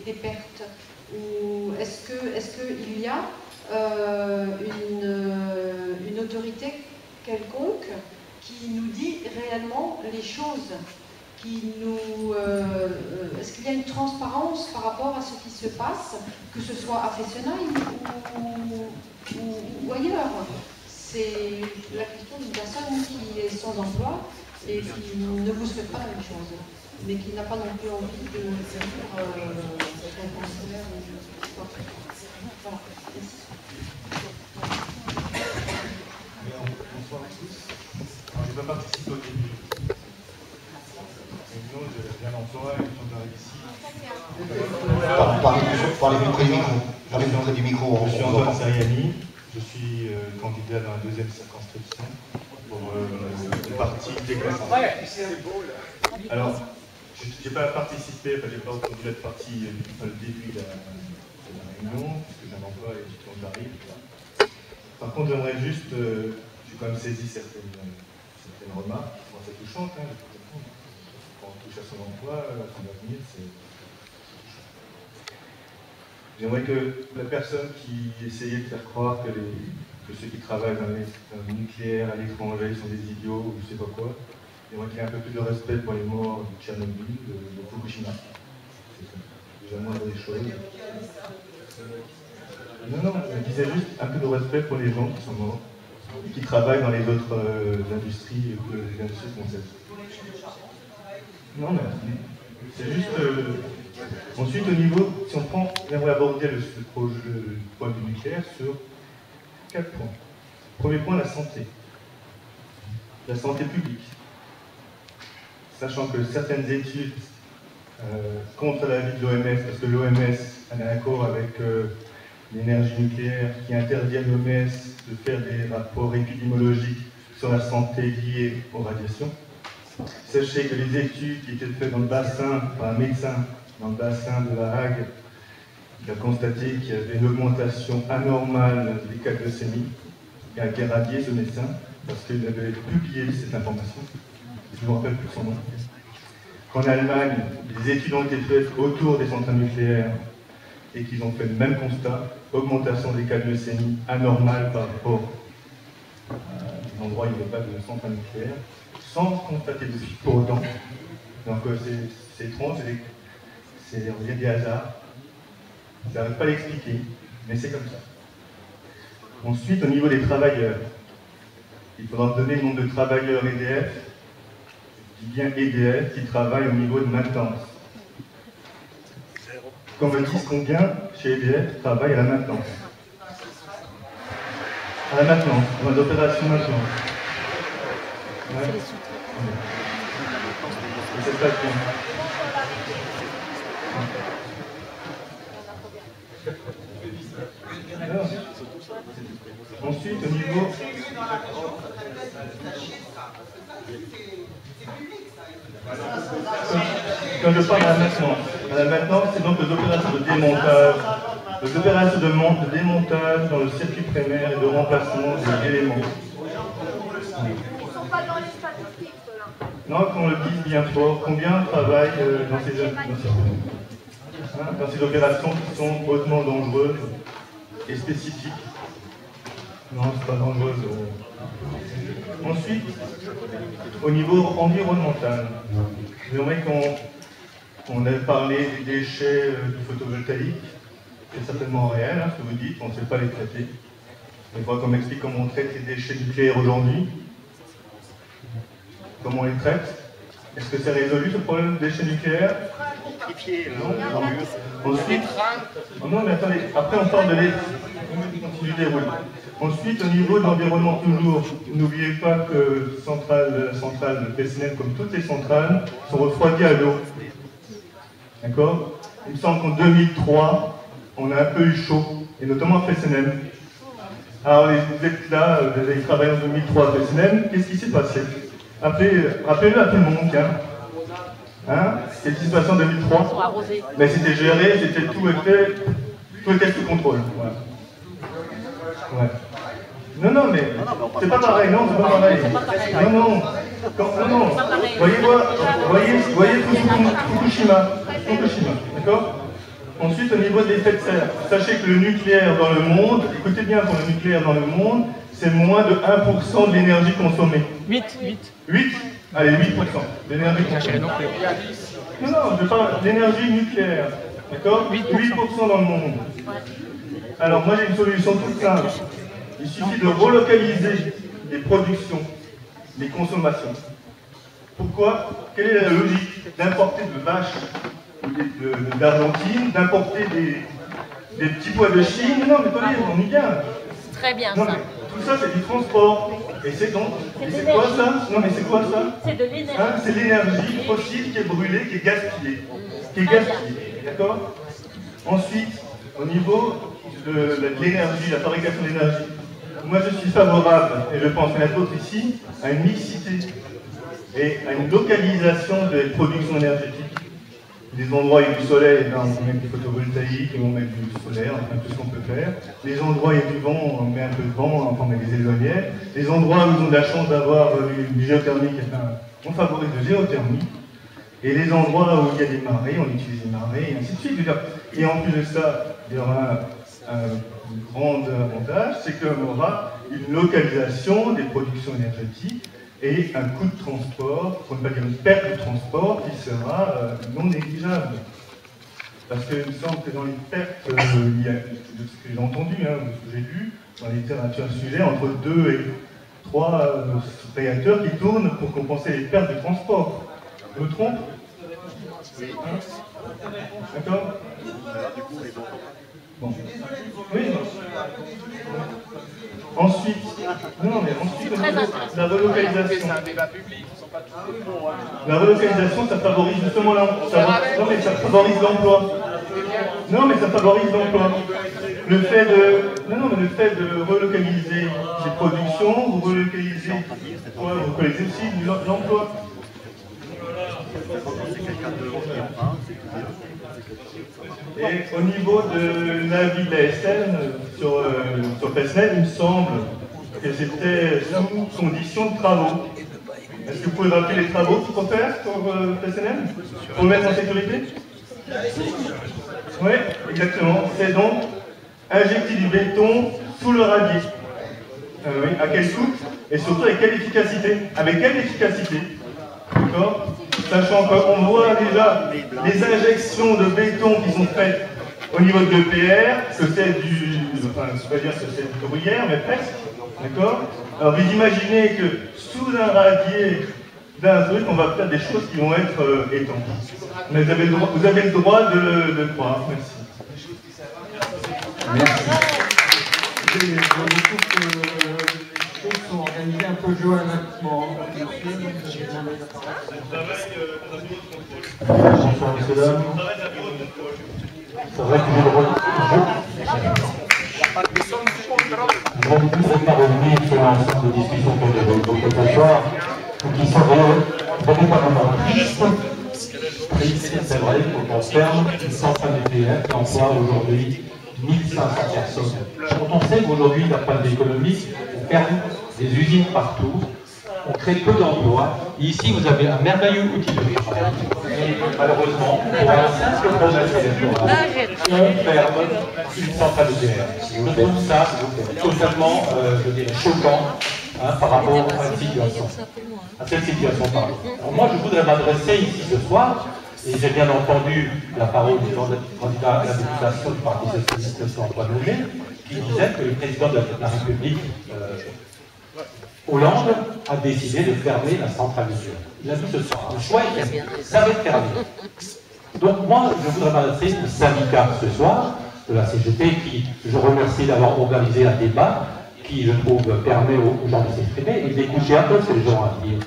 Speaker 9: des pertes, ou est-ce qu'il y a une autorité quelconque qui nous dit réellement les choses, est-ce qu'il y a une transparence par rapport à ce qui se passe, que ce soit à Fessenheim ou ailleurs? C'est la question d'une personne qui est sans emploi et qui ne vous souhaite pas la même chose, mais qui n'a pas non plus envie de faire un cancer ou quoi que ce soit. Voilà, merci.
Speaker 12: Bonsoir à tous. Alors, je n'ai pas participé au début. J'ai un emploi et je suis ici.
Speaker 11: Parlez plus près du micro.
Speaker 12: Je suis Antoine Seriani. Je suis candidat dans la deuxième circonscription pour le parti déclassé. Alors, je n'ai pas participé, je n'ai pas entendu être parti depuis le début de la réunion, puisque j'ai un emploi et quand j'arrive. Par contre, j'aimerais juste, j'ai quand même saisi certaines remarques qui sont assez touchantes. Hein, quand on touche à son emploi, à son avenir, c'est... J'aimerais que la personne qui essayait de faire croire que ceux qui travaillent dans le nucléaire à l'étranger sont des idiots ou je ne sais pas quoi, j'aimerais qu'il y ait un peu plus de respect pour les morts de Tchernobyl, de Fukushima. C'est déjà moindre des choses. Non, je disais juste un peu de respect pour les gens qui sont morts et qui travaillent dans les autres industries que les industries françaises. Non, mais c'est juste... Ensuite, au niveau, si on prend, j'aimerais aborder le point du nucléaire sur 4 points. Premier point, la santé. La santé publique. Sachant que certaines études contre l'avis de l'OMS, parce que l'OMS a un accord avec l'énergie nucléaire qui interdit à l'OMS de faire des rapports épidémiologiques sur la santé liée aux radiations. Sachez que les études qui étaient faites dans le bassin, par un médecin dans le bassin de la Hague, qui a constaté qu'il y avait une augmentation anormale des cas de leucémie, et a été radié ce médecin, parce qu'il avait publié cette information. Je ne me rappelle plus son nom. Qu'en Allemagne, des études ont été faites autour des centrales nucléaires et qu'ils ont fait le même constat, augmentation des cas de leucémie anormale par rapport à des endroits où il n'y avait pas de centrales nucléaires, sans constater de suite pour autant. Donc c'est étrange, il y a des hasards. Je n'arrive pas à l'expliquer, mais c'est comme ça. Ensuite, au niveau des travailleurs, il faudra donner le nombre de travailleurs EDF, je dis bien EDF, qui travaillent au niveau de maintenance. Qu'on me dise combien chez EDF travaillent à la maintenance. À la maintenance, dans les opérations maintenance. Ouais. Et c'est pas bien. Alors, ensuite, au niveau... Quand je parle à la maintenance, c'est donc les opérations de démontage, de démontage dans le circuit primaire et de remplacement des éléments.
Speaker 2: Ils ne sont pas dans les statistiques, ceux-là.
Speaker 12: Non, qu'on le dise bien fort, combien travaillent dans ces opérations qui sont hautement dangereuses et spécifiques. Non, c'est pas dangereuse. Ensuite, au niveau environnemental, j'aimerais qu'on ait parlé des déchets du photovoltaïque. C'est certainement réel, hein, ce que vous dites, on ne sait pas les traiter. Il faudra qu'on m'explique comment on traite les déchets nucléaires aujourd'hui. Comment on les traite. Est-ce que c'est résolu ce problème de déchets nucléaires? Non. Ensuite, non mais attendez, après on parle de du déroule. Ensuite, au niveau de l'environnement toujours, n'oubliez pas que la centrale de PCNM, comme toutes les centrales, sont refroidies à l'eau. D'accord? Il me semble qu'en 2003, on a un peu eu chaud, et notamment à PCNM. Alors vous êtes là, vous avez travaillé en 2003 à PCNM, qu'est-ce qui s'est passé? Rappelez-le à tout le monde, hein? Qu'est-ce qui se passait en 2003? Mais c'était géré, tout était sous contrôle. Voilà. Ouais. Non, mais c'est pas pareil, non, c'est pas pareil. Non. Voyez Fukushima, d'accord? Ensuite, au niveau des effets de serre, sachez que le nucléaire dans le monde, écoutez bien, pour le nucléaire dans le monde, c'est moins de 1% de l'énergie consommée. 8. Allez, 8% d'énergie consommée. Non, je parle d'énergie nucléaire, d'accord? 8% dans le monde. Alors moi j'ai une solution toute simple. Il suffit de relocaliser les productions, les consommations. Pourquoi? Quelle est la logique d'importer de vaches d'Argentine, d'importer des petits pois de Chine? Non mais attendez, on y vient.
Speaker 2: Très bien
Speaker 12: non,
Speaker 2: ça.
Speaker 12: Tout ça c'est du transport. Et c'est donc, c'est quoi ça? Non mais c'est quoi ça?
Speaker 2: C'est de l'énergie.
Speaker 12: C'est l'énergie fossile qui est brûlée, qui est gaspillée. D'accord? Ensuite, au niveau de l'énergie, la fabrication d'énergie, moi je suis favorable, et je pense qu'il y en a d'autres ici, à une mixité et à une localisation des productions énergétiques. Des endroits où il y a du soleil, ben, on met du photovoltaïque, on met du solaire, enfin tout ce qu'on peut faire. Les endroits où il y a du vent, on met un peu de vent, on met des éoliennes. Les endroits où ils ont de la chance d'avoir du géothermique, on favorise la géothermie. Et les endroits où il y a des marées, on utilise les marées, et ainsi de suite. Et en plus de ça, il y aura un grand avantage, c'est qu'on aura une localisation des productions énergétiques et un coût de transport, pour ne pas dire une perte de transport, qui sera non négligeable. Parce qu'il me semble que dans les pertes, il y a, de ce que j'ai entendu, de ce que j'ai lu, dans la littérature sujet, entre 2 et 3 réacteurs qui tournent pour compenser les pertes de transport. Je me trompe? D'accord? Bon. Oui. Ensuite, la relocalisation. La relocalisation, ça favorise justement ça favorise l'emploi. Non, mais ça favorise l'emploi. Le fait de relocaliser les productions, vous relocalisez aussi l'emploi. Et au niveau de l'avis de la SN sur Fessenheim, il me semble que c'était sous condition de travaux. Est-ce que vous pouvez rappeler les travaux qu'il faut faire sur Fessenheim pour le mettre en sécurité? Oui, exactement. C'est donc injecter du béton sous le radier. Oui, à quel coût? Et surtout avec quelle efficacité? Avec quelle efficacité? D'accord? Sachant qu'on voit déjà les injections de béton qui sont faites au niveau de l'EPR, que c'est du... Enfin, je ne vais pas dire que c'est du gruyère, mais presque. D'accord? Alors vous imaginez que sous un radier d'un truc, on va faire des choses qui vont être étanches. Mais vous avez le droit de le croire. Merci.
Speaker 5: Merci. Je trouve que les choses sont organisées un peu géographiquement.
Speaker 14: Bonsoir, messieurs, dames. C'est vrai que je ne voudrais pas revenir sur l'ensemble des discussions qu'on a évoquées ce soir, qui sont véritablement tristes. C'est vrai qu'au long terme, une centrale nucléaire qui emploie aujourd'hui 1500 personnes. Quand on sait qu'aujourd'hui, d'un point de vue économique, on perd des usines partout, on crée peu d'emplois. Et ici, vous avez un merveilleux outil de travail. Et malheureusement, pour un simple projet électoral, on ferme une centrale nucléaire. Je trouve ça totalement, je dirais, choquant par rapport à cette situation. Alors moi, je voudrais m'adresser ici ce soir, et j'ai bien entendu la parole du candidat à la députation du Parti socialiste, M. Antoine Auger, qui disait que le président de la République, Hollande, a décidé de fermer la centrale nucléaire. Il a dit ce soir, le choix est fait, ça va être fermé. Donc moi, je voudrais m'adresser au syndicat ce soir, de la CGT, qui, je remercie d'avoir organisé un débat, qui, je trouve, permet aux gens de s'exprimer et d'écouter un peu ce que les gens ont à dire.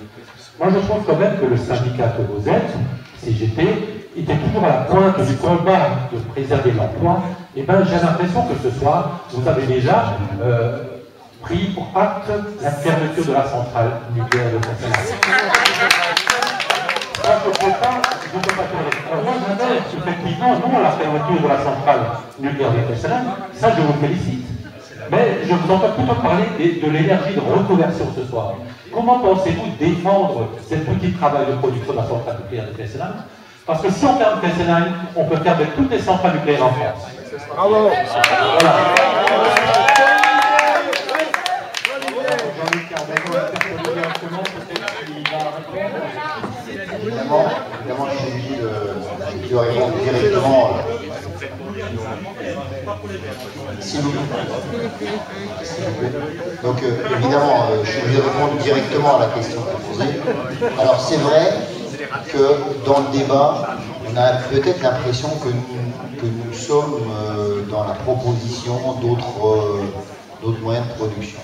Speaker 14: Moi, je trouve quand même que le syndicat que vous êtes, CGT, était toujours à la pointe du combat de préserver l'emploi. Et bien, j'ai l'impression que ce soir, vous avez déjà pris pour acte la fermeture de la centrale nucléaire de Fessenheim. Je ne peux pas faire. Moi, j'adhère effectivement, non à la fermeture de la centrale nucléaire de Fessenheim. Ça, je vous félicite. Mais je vous entends plutôt parler de l'énergie de reconversion ce soir. Comment pensez-vous défendre cet outil de travail de production de la centrale nucléaire de Fessenheim? Parce que si on ferme Fessenheim, on peut fermer toutes les centrales nucléaires en France. Bravo. Voilà.
Speaker 11: Évidemment, je suis obligé de répondre directement. S'il vous plaît. Donc, évidemment, je suis obligé de répondre directement à la question que vous posez. Alors, c'est vrai que dans le débat, on a peut-être l'impression que nous sommes dans la proposition d'autres moyens de production.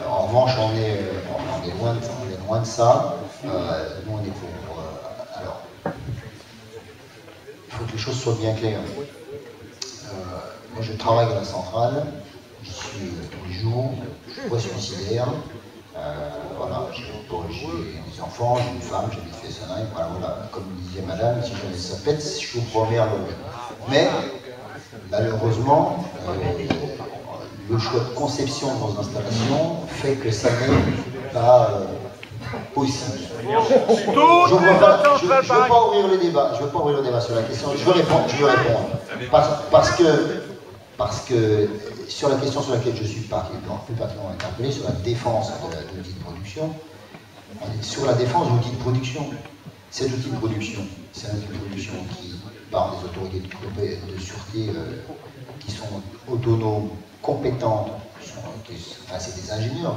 Speaker 11: En revanche, on est loin de ça. Nous, on est pour... alors, il faut que les choses soient bien claires. Moi, je travaille à la centrale, je suis tous les jours, je suis pas suicidaire. Voilà, j'ai des enfants, j'ai une femme, j'habite Fessenheim. Voilà, comme disait madame, si j'avais sa pète, je suis au premier loge. Mais, malheureusement, le choix de conception de nos installations fait que ça n'est pas possible. Je ne veux pas ouvrir le débat. Je veux pas ouvrir le débat sur la question. Je veux répondre. Parce que sur la question sur laquelle je suis plus particulièrement interpellé, sur la défense de l'outil de production, sur la défense de l'outil de production, cet outil de production, c'est un outil de production qui, par des autorités de sûreté qui sont autonomes, compétentes, c'est des ingénieurs.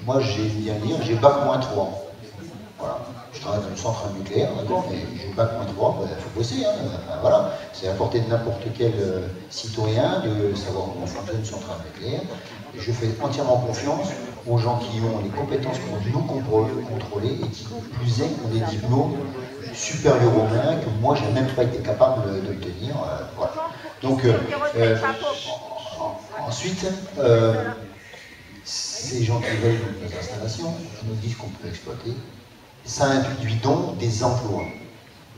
Speaker 11: Moi j'ai bien dire, j'ai bac-3. Voilà. Je travaille dans une centrale nucléaire, d'accord, mais j'ai bac-3, il faut bosser, hein. Enfin, voilà. C'est à la portée de n'importe quel citoyen de savoir comment fonctionne une centrale nucléaire. Et je fais entièrement confiance aux gens qui ont les compétences pour nous contrôler et qui, plus est, ont des diplômes supérieurs aux miens que moi, je n'ai même pas été capable de le tenir. Voilà. Donc, ensuite, ces gens qui veulent nos installations nous disent qu'on peut exploiter. Ça induit donc des emplois.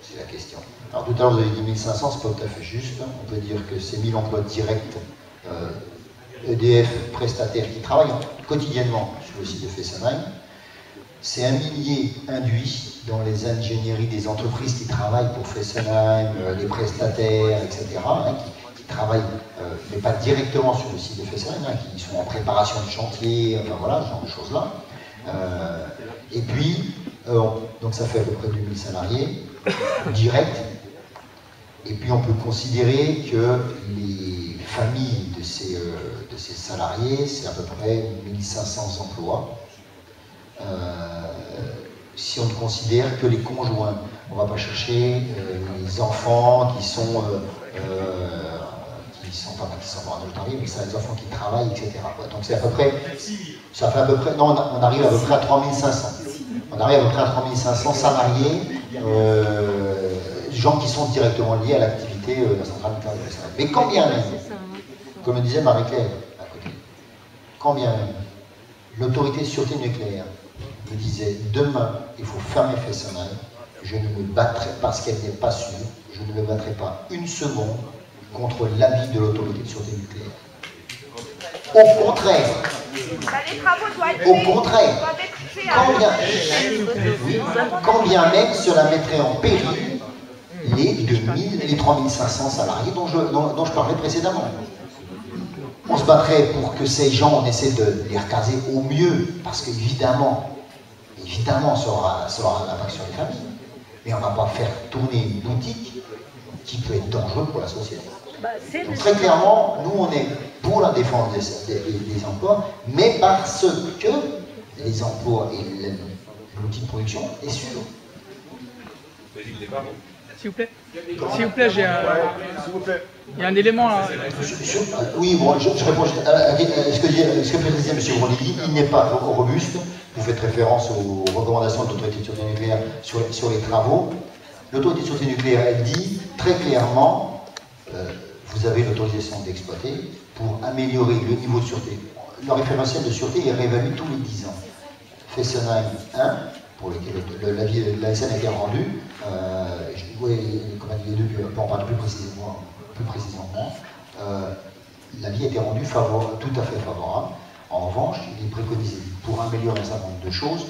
Speaker 11: C'est la question. Alors tout à l'heure, vous avez dit 1500, c'est pas tout à fait juste. On peut dire que c'est 1000 emplois directs EDF prestataires qui travaillent quotidiennement sur le site de Fessenheim. C'est 1 millier induits dans les ingénieries des entreprises qui travaillent pour Fessenheim, les prestataires, etc., hein, qui travaillent, mais pas directement sur le site de Fessenheim, hein, qui sont en préparation de chantier, enfin voilà, ce genre de choses-là. Et puis, donc ça fait à peu près 2000 salariés directs. Et puis on peut considérer que les familles de ces salariés, c'est à peu près 1500 emplois. Si on ne considère que les conjoints, on ne va pas chercher les enfants qui sont pas en salariés, mais c'est les enfants qui travaillent, etc. Donc c'est à peu près, ça fait à peu près, non, on arrive à peu près à 3500. On arrive à peu près à 3500 salariés, gens qui sont directement liés à l'activité de la centrale nucléaire de Fessenheim. Mais quand bien même, comme le disait Marie-Claire à côté, quand bien même, l'autorité de sûreté nucléaire me disait demain il faut fermer Fessenheim, je ne me battrai pas, parce qu'elle n'est pas sûre, je ne me battrai pas une seconde contre l'avis de l'autorité de sûreté nucléaire. Au contraire, quand bien même cela mettrait en péril les 3500 salariés dont je parlais précédemment. On se battrait pour que ces gens, on essaie de les recaser au mieux, parce qu'évidemment, ça aura un impact sur les familles. Mais on ne va pas faire tourner une boutique qui peut être dangereuse pour la société. Donc très clairement, nous on est pour la défense des emplois, mais parce que les emplois et l'outil de production est sûr.
Speaker 10: S'il vous plaît, j'ai un... Il y a un élément là.
Speaker 11: Oui, bon, je réponds à ce que précisait M. Brondilly, il n'est pas robuste. Vous faites référence aux recommandations de l'autorité de sûreté nucléaire sur les travaux. L'autorité de sûreté nucléaire, elle dit très clairement, vous avez l'autorisation d'exploiter pour améliorer le niveau de sûreté. Le référentiel de sûreté est réévalué tous les 10 ans. Fessenheim 1, pour lequel l'avis de la SN a été rendu, comme a dit les deux, pour en parler plus précisément, l'avis a été rendu tout à fait favorable. En revanche, il est préconisé, pour améliorer un certain nombre de choses,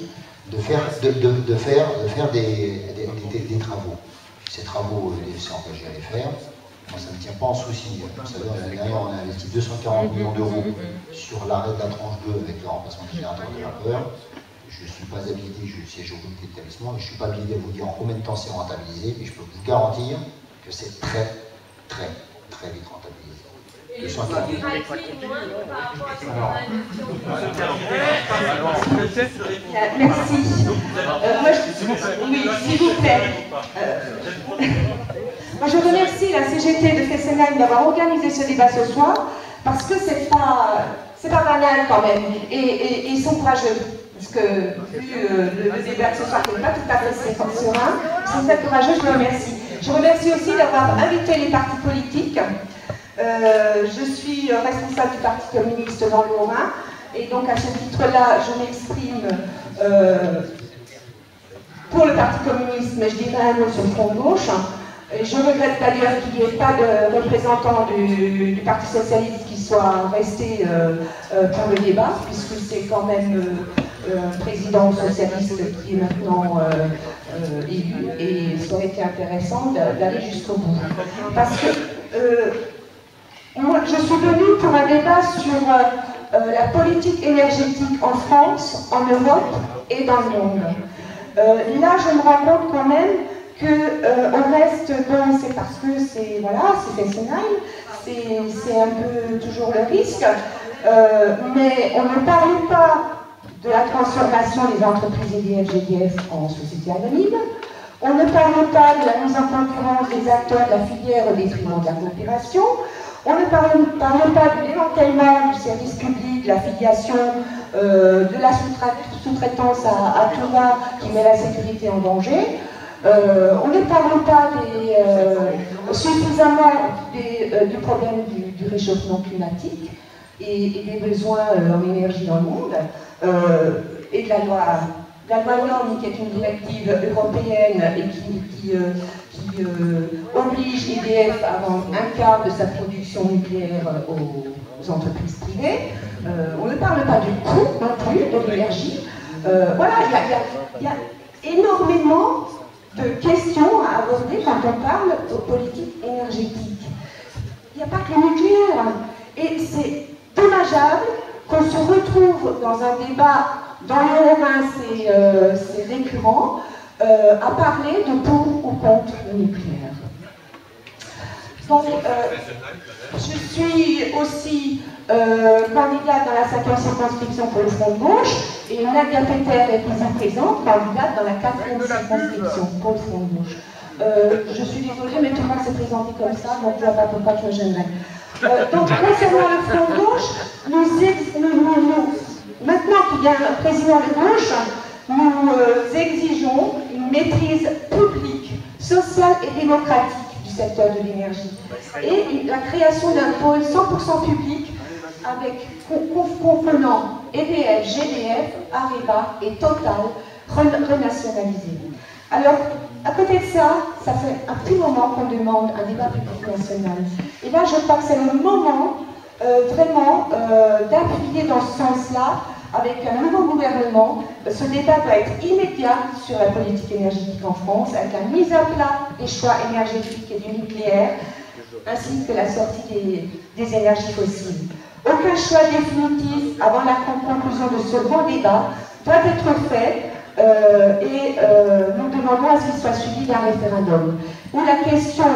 Speaker 11: de faire des travaux. Ces travaux, il s'est engagé à les faire. Moi, ça ne me tient pas en souci. Vous savez, l'année dernière, on a investi 240 millions d'euros sur l'arrêt de la tranche 2 avec le remplacement du générateur de vapeur. Je ne suis pas habilité, je siège au comité d'établissement, et je ne suis pas habilité à vous dire en combien de temps c'est rentabilisé, mais je peux vous garantir que c'est très, très, très vite rentabilisé.
Speaker 2: Et le durera-t-il moins par rapport à ce qu'on a
Speaker 6: Merci. Oui, s'il vous plaît. Moi, je remercie la CGT de Fessenheim d'avoir organisé ce débat ce soir, parce que c'est pas banal quand même, et ils sont courageux. Parce que vu le débat de ce soir qui n'est pas tout à fait serein, ils sont très courageux, je les remercie. Je remercie aussi d'avoir invité les partis politiques. Je suis responsable du Parti communiste dans le Haut-Rhin, et donc à ce titre-là, je m'exprime pour le Parti communiste, mais je dirais un mot sur le front gauche. Et je regrette d'ailleurs qu'il n'y ait pas de représentant du Parti socialiste qui soit resté pour le débat, puisque c'est quand même un président socialiste qui est maintenant élu, et ça aurait été intéressant d'aller jusqu'au bout. Parce que moi, je suis venue pour un débat sur la politique énergétique en France, en Europe et dans le monde. Là, je me rends compte quand même qu'on reste dans, c'est parce que c'est Fessenheim, c'est un peu toujours le risque, mais on ne parle pas de la transformation des entreprises EDF, GDF en société anonyme, on ne parle pas de la mise en concurrence des acteurs de la filière au détriment de la coopération, on ne parle pas du démantèlement du service public, de la filiation, de la sous-traitance à tout va qui met la sécurité en danger. On ne parle pas suffisamment du problème du réchauffement climatique et des besoins en énergie dans le monde, et de la loi La loi NORM, qui est une directive européenne et qui oblige EDF à vendre un quart de sa production nucléaire aux entreprises privées. On ne parle pas du coût non plus de l'énergie. Voilà, il y a énormément de questions à aborder quand on parle de politique énergétique. Il n'y a pas que le nucléaire. Et c'est dommageable qu'on se retrouve dans un débat dans le Haut-Rhin, c'est récurrent, à parler de pour ou contre le nucléaire. Donc, je suis aussi candidate dans la 5e circonscription pour le Front de Gauche, et Nadia Peter est ici présente, candidate dans la 4e circonscription pour le Front de Gauche. Je suis désolée, mais tout le monde s'est présenté comme ça, donc je ne vois pas pourquoi je me gênerais. Donc, concernant le Front de Gauche, maintenant qu'il y a un président de gauche, nous exigeons une maîtrise publique, sociale et démocratique du secteur de l'énergie et la création d'un pôle 100% public avec comprenant EDF, GDF, Areva et Total renationalisés. Alors, à côté de ça, ça fait un petit moment qu'on demande un débat public national. Et là, je crois que c'est le moment vraiment d'appuyer dans ce sens-là avec un nouveau gouvernement. Ce débat doit être immédiat sur la politique énergétique en France, avec la mise à plat des choix énergétiques et du nucléaire, ainsi que la sortie des énergies fossiles. Aucun choix définitif avant la conclusion de ce grand débat doit être fait et nous demandons à ce qu'il soit suivi d'un référendum où la question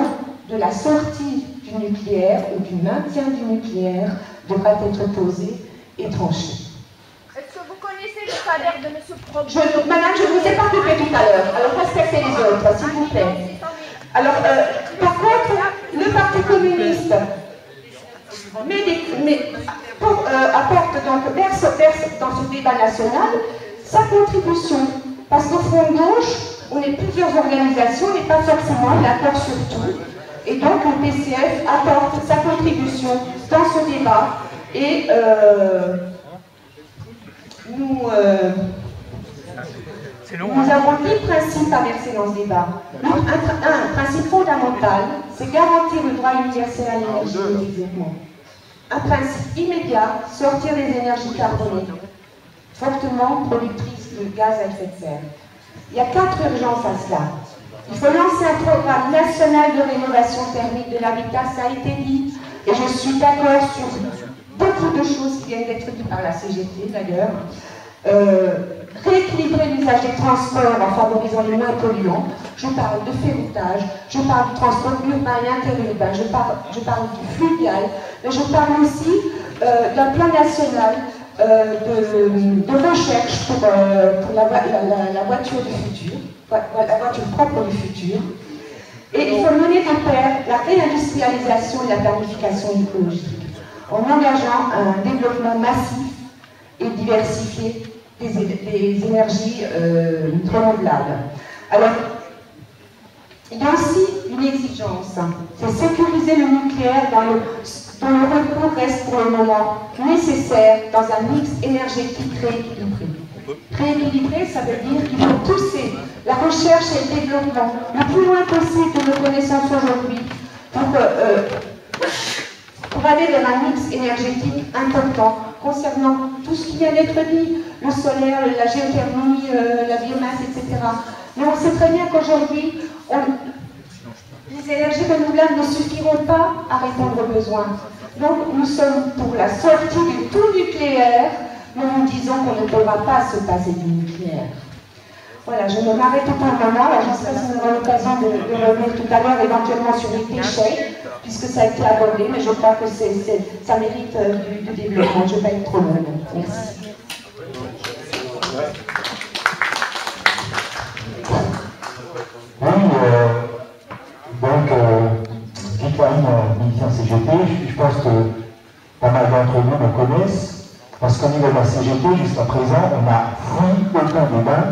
Speaker 6: de la sortie du nucléaire ou du maintien du nucléaire devra être posée et tranchée.
Speaker 2: Est-ce que vous connaissez le salaire de M.
Speaker 6: Madame, je ne vous ai pas coupé tout à l'heure, alors respectez les autres, s'il vous plaît. Alors, par contre, le Parti communiste apporte donc, verse dans ce débat national sa contribution. Parce qu'au Front de Gauche, on est plusieurs organisations, on n'est pas forcément d'accord sur tout. Et donc, le PCF apporte sa contribution dans ce débat. Et nous avons 10 principes à verser dans ce débat. Un principe fondamental, c'est garantir le droit universel à l'énergie et au développement. Un principe immédiat, sortir des énergies carbonées, fortement productrices de gaz à effet de serre. Il y a 4 urgences à cela. Il faut lancer un programme national de rénovation thermique de l'habitat, ça a été dit, et je suis d'accord sur beaucoup de choses qui viennent d'être dites par la CGT d'ailleurs. Rééquilibrer l'usage des transports en favorisant les moins polluants. Je parle de ferroutage, je parle du transport urbain et interurbain, je parle du fluvial, mais je parle aussi d'un plan national de recherche pour la voiture du futur, la voiture propre du futur. Et il faut mener de pair la réindustrialisation et la planification écologique, en engageant un développement massif et diversifié des énergies renouvelables. Alors, il y a aussi une exigence, c'est sécuriser le nucléaire dont le recours reste pour le moment nécessaire dans un mix énergétique rééquilibré. Rééquilibré, ça veut dire qu'il faut pousser la recherche et le développement le plus loin possible de nos connaissances aujourd'hui pour aller vers un mix énergétique important concernant tout ce qui vient d'être dit, le solaire, la géothermie, la biomasse, etc. Mais on sait très bien qu'aujourd'hui, les énergies renouvelables ne suffiront pas à répondre aux besoins. Donc nous sommes pour la sortie du tout nucléaire, mais nous disons qu'on ne pourra pas se passer du nucléaire. Voilà, je me m'arrête pour le moment. Alors, je ne sais pas si nous aurons l'occasion de revenir tout à l'heure éventuellement sur les déchets, puisque ça a été abordé, mais je crois que ça mérite du développement. Je ne vais pas être trop longue. Merci.
Speaker 14: Oui, donc, Victorine, militante CGT, je pense que pas mal d'entre vous me connaissent, parce qu'au niveau de la CGT, jusqu'à présent, on a fui aucun débat,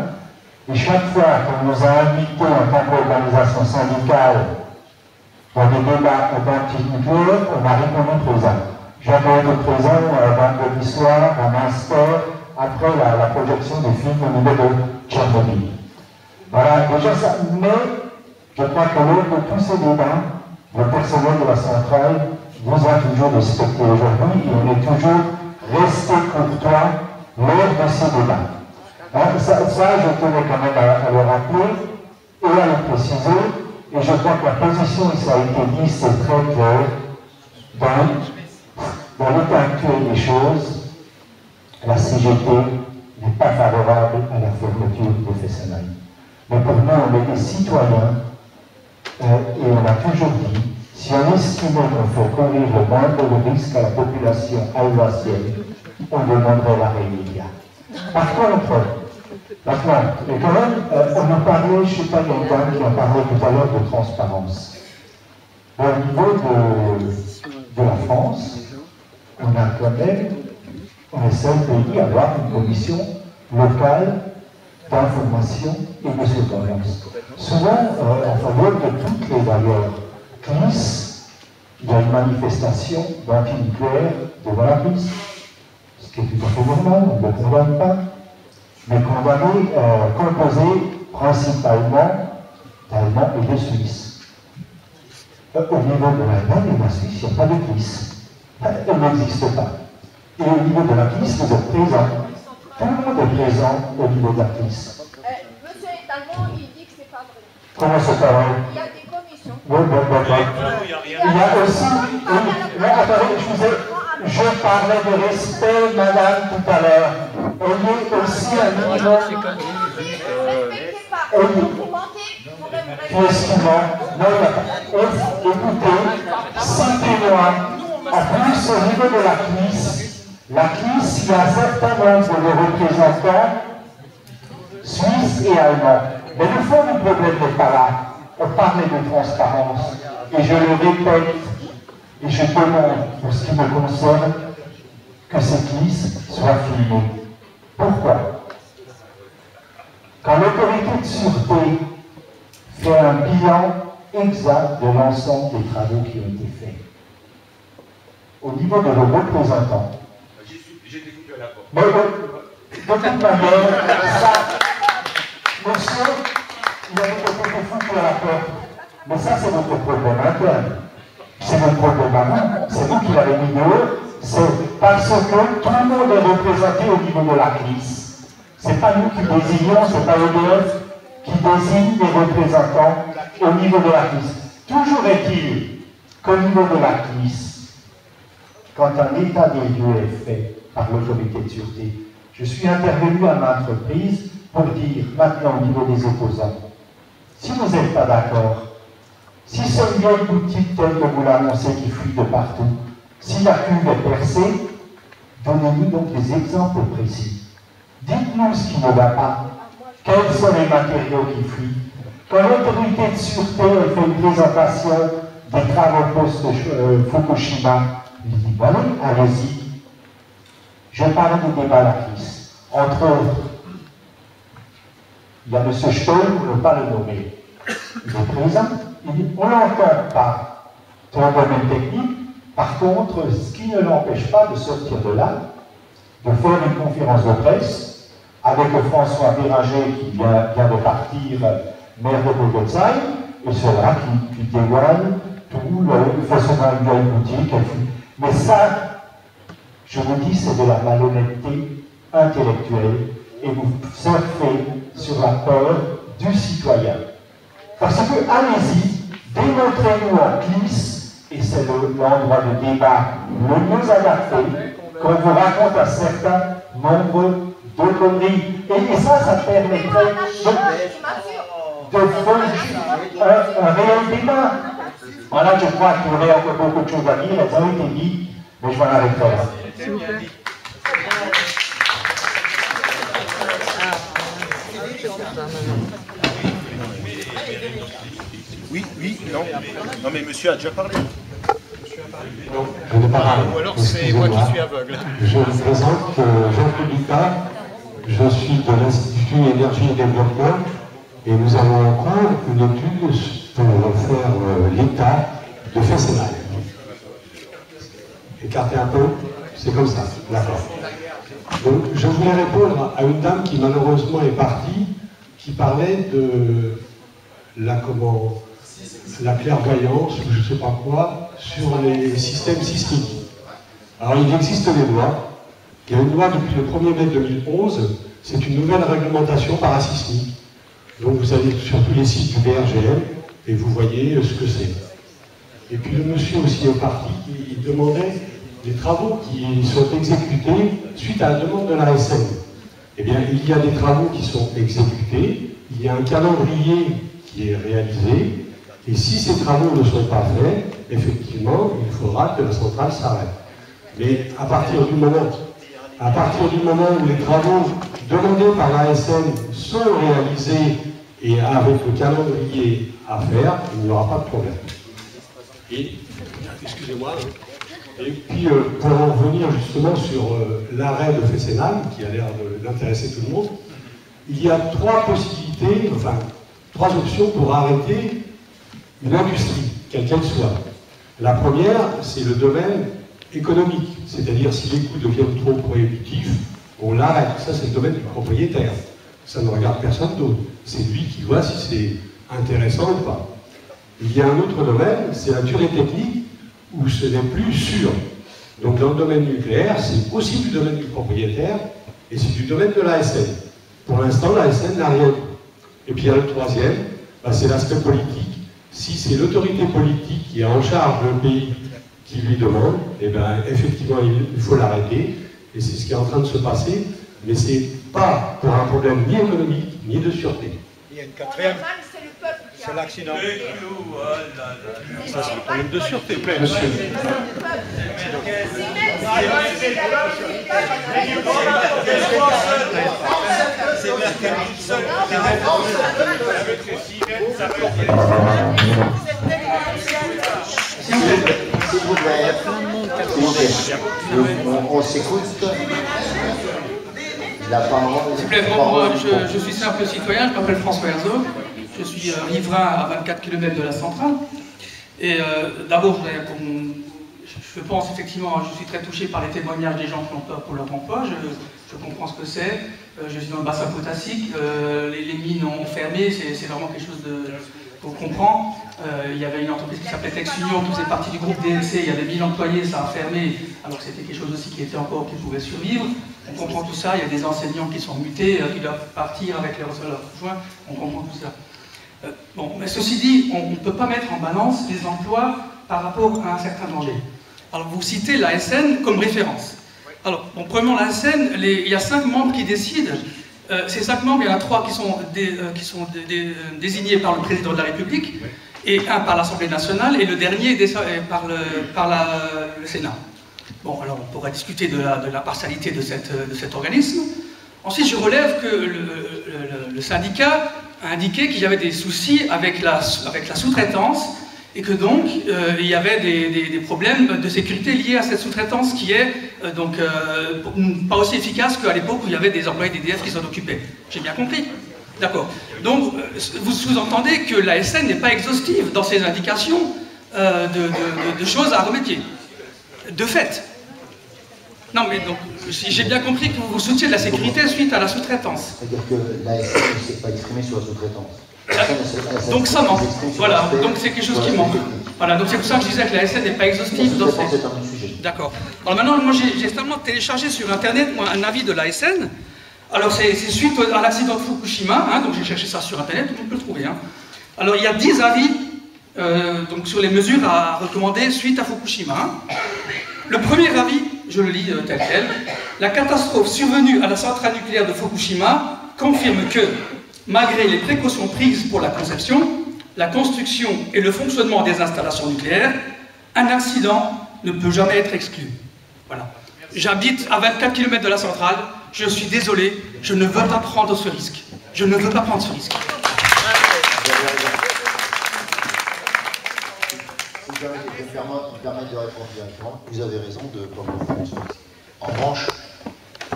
Speaker 14: et chaque fois qu'on nous a invités en tant qu'organisation syndicale dans des débats anti-nucléaires, on a répondu présent. J'avais été présent vendredi soir à Munster, après la projection des films au niveau de Tchernobyl. Voilà, déjà ça, mais je crois que lors de tous ces débats, le personnel de la centrale vous a toujours respecté aujourd'hui et on est toujours resté courtois lors de ces débats. Alors, ça, je tenais quand même à le rappeler et à le préciser, et je crois que la position, ça a été dit, c'est très clair, dans l'état actuel des choses, la CGT n'est pas favorable à la fermeture de Fessenheim. Mais pour nous, on est des citoyens, et on a toujours dit, si on estimait qu'on fait courir le moindre risque à la population alsacienne, on demanderait l'arrêt immédiat. Par contre, et quand même, on a parlé, je ne sais pas, il y a une dame qui a parlé tout à l'heure de transparence. Au niveau de la France, on a quand même, on est seul pays à avoir une commission locale d'information et de surveillance. Souvent, en faveur de toutes les valeurs CNIS, il y a une manifestation d'antinucléaire devant la CNIS, ce qui est tout à fait normal, on ne le condamne pas, mais condamné, composé principalement d'Allemands et de Suisses. Au niveau de l'Allemagne et de la Suisse, il n'y a pas de CNIS. Elle n'existe pas. Et au niveau de la CNIS, vous êtes présents. Tout le monde est présent au niveau de la CNIS.
Speaker 2: Monsieur Talmont, il dit que c'est pas vrai.
Speaker 14: Comment c'est pas vrai?
Speaker 2: Il y a des commissions.
Speaker 14: Oui, il y a aussi... Oui, attendez, je parlais de respect, madame, tout à l'heure. Ayez aussi un minimum... Excusez-moi. Non, écoutez, citez-moi. En plus, au niveau de la CNIS, il y a un certain nombre de représentants suisses et allemands. Mais le fond du problème n'est pas là. On parlait de transparence. Et je le répète, et je demande, pour ce qui me concerne, que ces CNIS soient filmés. Pourquoi? Quand l'autorité de sûreté fait un bilan exact de l'ensemble des travaux qui ont été faits, au niveau de vos représentants,
Speaker 1: j'ai été coupé à la porte.
Speaker 14: Mais de toute manière, ça, monsieur, il avait été foutu à la porte. Mais ça, c'est votre problème interne. C'est votre problème à vous. C'est vous qui l'avez mis dehors. C'est parce que tout le monde est représenté au niveau de la CNIS. C'est pas nous qui désignons, c'est pas EDF qui désigne les représentants au niveau de la CNIS. Toujours est-il qu'au niveau de la CNIS, quand un état des lieux est fait par l'autorité de sûreté, je suis intervenu à ma entreprise pour dire maintenant au niveau des opposants, si vous n'êtes pas d'accord, si c'est une vieille boutique telle que vous l'annoncez qui fuit de partout, si la cuve est percée, donnez-nous donc des exemples précis. Dites-nous ce qui ne va pas, quels sont les matériaux qui fuient. Quand l'autorité de sûreté fait une présentation des travaux post-Fukushima, il dit, bon, allez-y. Je parle du débat à la CNIS. Entre autres, il y a M. Stoll, on ne peut pas le nommer. Il est présent. Il dit, on ne l'entend pas dans le domaine technique. Par contre, ce qui ne l'empêche pas de sortir de là, de faire une conférence de presse avec François Béranger qui vient de partir, maire de Bogotzaï, et cela qui dévoile tout le façonnement de la boutique. Mais ça, je vous dis, c'est de la malhonnêteté intellectuelle et vous surfez sur la peur du citoyen. Parce que, allez-y, démontrez-nous en CNIS, et c'est l'endroit de débat le mieux adapté, qu'on vous raconte un certain nombre de conneries. Et ça permettrait de faire un réel débat. Voilà, je crois qu'il y aurait encore beaucoup de choses à dire, elles ont été dites, mais je m'en arrêterai là.
Speaker 15: Oui, non. Non, mais monsieur a déjà parlé.
Speaker 14: Non, je n'ai pas parlé.
Speaker 3: Ou alors c'est moi qui suis aveugle.
Speaker 14: Je me présente Jean-Claude Lucas, je suis de l'Institut Énergie et Développement, et nous allons en cours une étude pour faire l'état de Fessenheim. Écartez un peu, c'est comme ça, d'accord. Donc je voulais répondre à une dame qui malheureusement est partie,
Speaker 16: qui parlait de la clairvoyance, ou je ne sais pas quoi, sur les systèmes sismiques. Alors il existe des lois. Il y a une loi depuis le 1er mai 2011, c'est une nouvelle réglementation parasismique. Donc vous allez sur tous les sites du BRGM et vous voyez ce que c'est. Et puis le monsieur aussi est parti qui demandait des travaux qui sont exécutés suite à la demande de l'ASN. Eh bien, il y a des travaux qui sont exécutés, il y a un calendrier qui est réalisé, et si ces travaux ne sont pas faits, effectivement, il faudra que la centrale s'arrête. Mais à partir du moment où les travaux demandés par l'ASN sont réalisés et avec le calendrier à faire, il n'y aura pas de problème. Et, excusez-moi, et puis pour en revenir justement sur l'arrêt de Fessenheim, qui a l'air d'intéresser tout le monde, il y a trois possibilités, enfin, trois options pour arrêter une industrie, quelle qu'elle soit. La première, c'est le domaine économique, c'est-à-dire si les coûts deviennent trop prohibitifs, on l'arrête. Ça, c'est le domaine du propriétaire. Ça ne regarde personne d'autre. C'est lui qui voit si c'est intéressant ou pas. Il y a un autre domaine, c'est la durée technique, où ce n'est plus sûr. Donc dans le domaine nucléaire, c'est aussi du domaine du propriétaire, et c'est du domaine de l'ASN. Pour l'instant, l'ASN n'a rien dit. Et puis il y a le troisième, c'est l'aspect politique. Si c'est l'autorité politique qui est en charge le pays qui lui demande, eh bien, effectivement, il faut l'arrêter, et c'est ce qui est en train de se passer, mais ce n'est pas pour un problème ni économique, ni de sûreté.
Speaker 3: Il y a une quatrième, c'est l'accident.
Speaker 16: Ça, c'est le problème de sûreté, monsieur.
Speaker 11: On s'écoute. La parole.
Speaker 10: S'il vous plaît, moi, je suis simple citoyen, je m'appelle François Herzog, je suis riverain à 24 km de la centrale. Et d'abord, je pense effectivement, je suis très touché par les témoignages des gens qui ont peur pour leur emploi, je comprends ce que c'est, je suis dans le bassin potassique, les mines ont fermé, c'est vraiment quelque chose qu'on comprend. Il y avait une entreprise qui s'appelait TexUnion, qui faisait partie du groupe DNC, il y avait 1000 employés, ça a fermé, alors que c'était quelque chose aussi qui pouvait survivre. On comprend tout ça, il y a des enseignants qui sont mutés, qui doivent partir avec leurs conjoints, on comprend tout ça. Bon, mais ceci dit, on ne peut pas mettre en balance les emplois par rapport à un certain danger. Alors vous citez l'ASN comme référence. Alors, bon, premièrement, l'ASN, il y a 5 membres qui décident. Ces 5 membres, il y en a 3 qui sont désignés par le président de la République, et un par l'Assemblée nationale, et le dernier par le Sénat. Bon, alors on pourrait discuter de la partialité de cet organisme. Ensuite, je relève que le syndicat a indiqué qu'il y avait des soucis avec la sous-traitance, et que donc il y avait des problèmes de sécurité liés à cette sous-traitance qui est donc pas aussi efficace qu'à l'époque où il y avait des employés d'EDF qui s'en occupaient. J'ai bien compris. D'accord. Donc, vous sous-entendez que l'ASN n'est pas exhaustive dans ses indications de choses à remédier. De fait. Non, mais donc, j'ai bien compris que vous soutiez de la sécurité suite à la sous-traitance.
Speaker 11: C'est-à-dire que l'ASN ne s'est pas exprimé sur la sous-traitance.
Speaker 10: Donc ça manque. Voilà, donc c'est quelque chose qui manque. Voilà, donc c'est pour ça que je disais que l'ASN n'est pas exhaustive dans ces... D'accord. Alors maintenant, moi j'ai simplement téléchargé sur Internet un avis de l'ASN. Alors c'est suite à l'accident de Fukushima, hein, donc j'ai cherché ça sur Internet, on peut le trouver. Hein. Alors il y a 10 avis donc, sur les mesures à recommander suite à Fukushima. Hein. Le premier avis, je le lis tel quel, la catastrophe survenue à la centrale nucléaire de Fukushima confirme que, malgré les précautions prises pour la conception, la construction et le fonctionnement des installations nucléaires, un accident ne peut jamais être exclu. Voilà. J'habite à 24 km de la centrale, je suis désolé, je ne veux pas prendre ce risque. Je ne veux pas prendre ce risque.
Speaker 11: Si vous me permettez de répondre directement, vous avez raison de ne pas prendre ce risque. En revanche,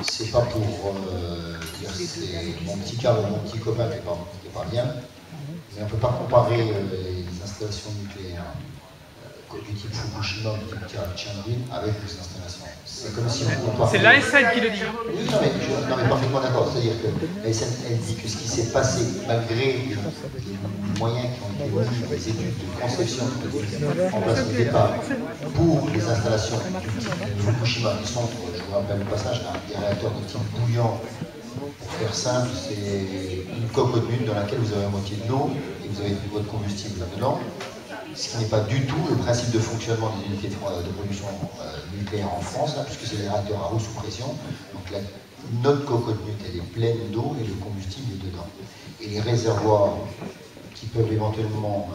Speaker 11: c'est pas pour dire c'est mon petit cas ou mon petit copain qui n'est pas bien, mais on ne peut pas comparer les installations nucléaires du type Fukushima, du type Tchernobyl, avec des installations. C'est comme si on
Speaker 10: C'est l'ASN qui le dit.
Speaker 11: Oui, non mais parfaitement d'accord. C'est-à-dire que l'ASN, elle dit que ce qui s'est passé, malgré les moyens qui ont été mis, les études de conception en place au départ, pour les installations du type Fukushima, qui sont, je vous rappelle le passage, des réacteurs de type bouillant. Pour faire simple, c'est une cocotte minute dans laquelle vous avez à moitié de l'eau et vous avez votre combustible là-dedans. Ce qui n'est pas du tout le principe de fonctionnement des unités de production nucléaire en France, hein, puisque c'est des réacteurs à eau sous pression. Donc notre cocotte minute, elle est pleine d'eau et le combustible est dedans. Et les réservoirs qui peuvent éventuellement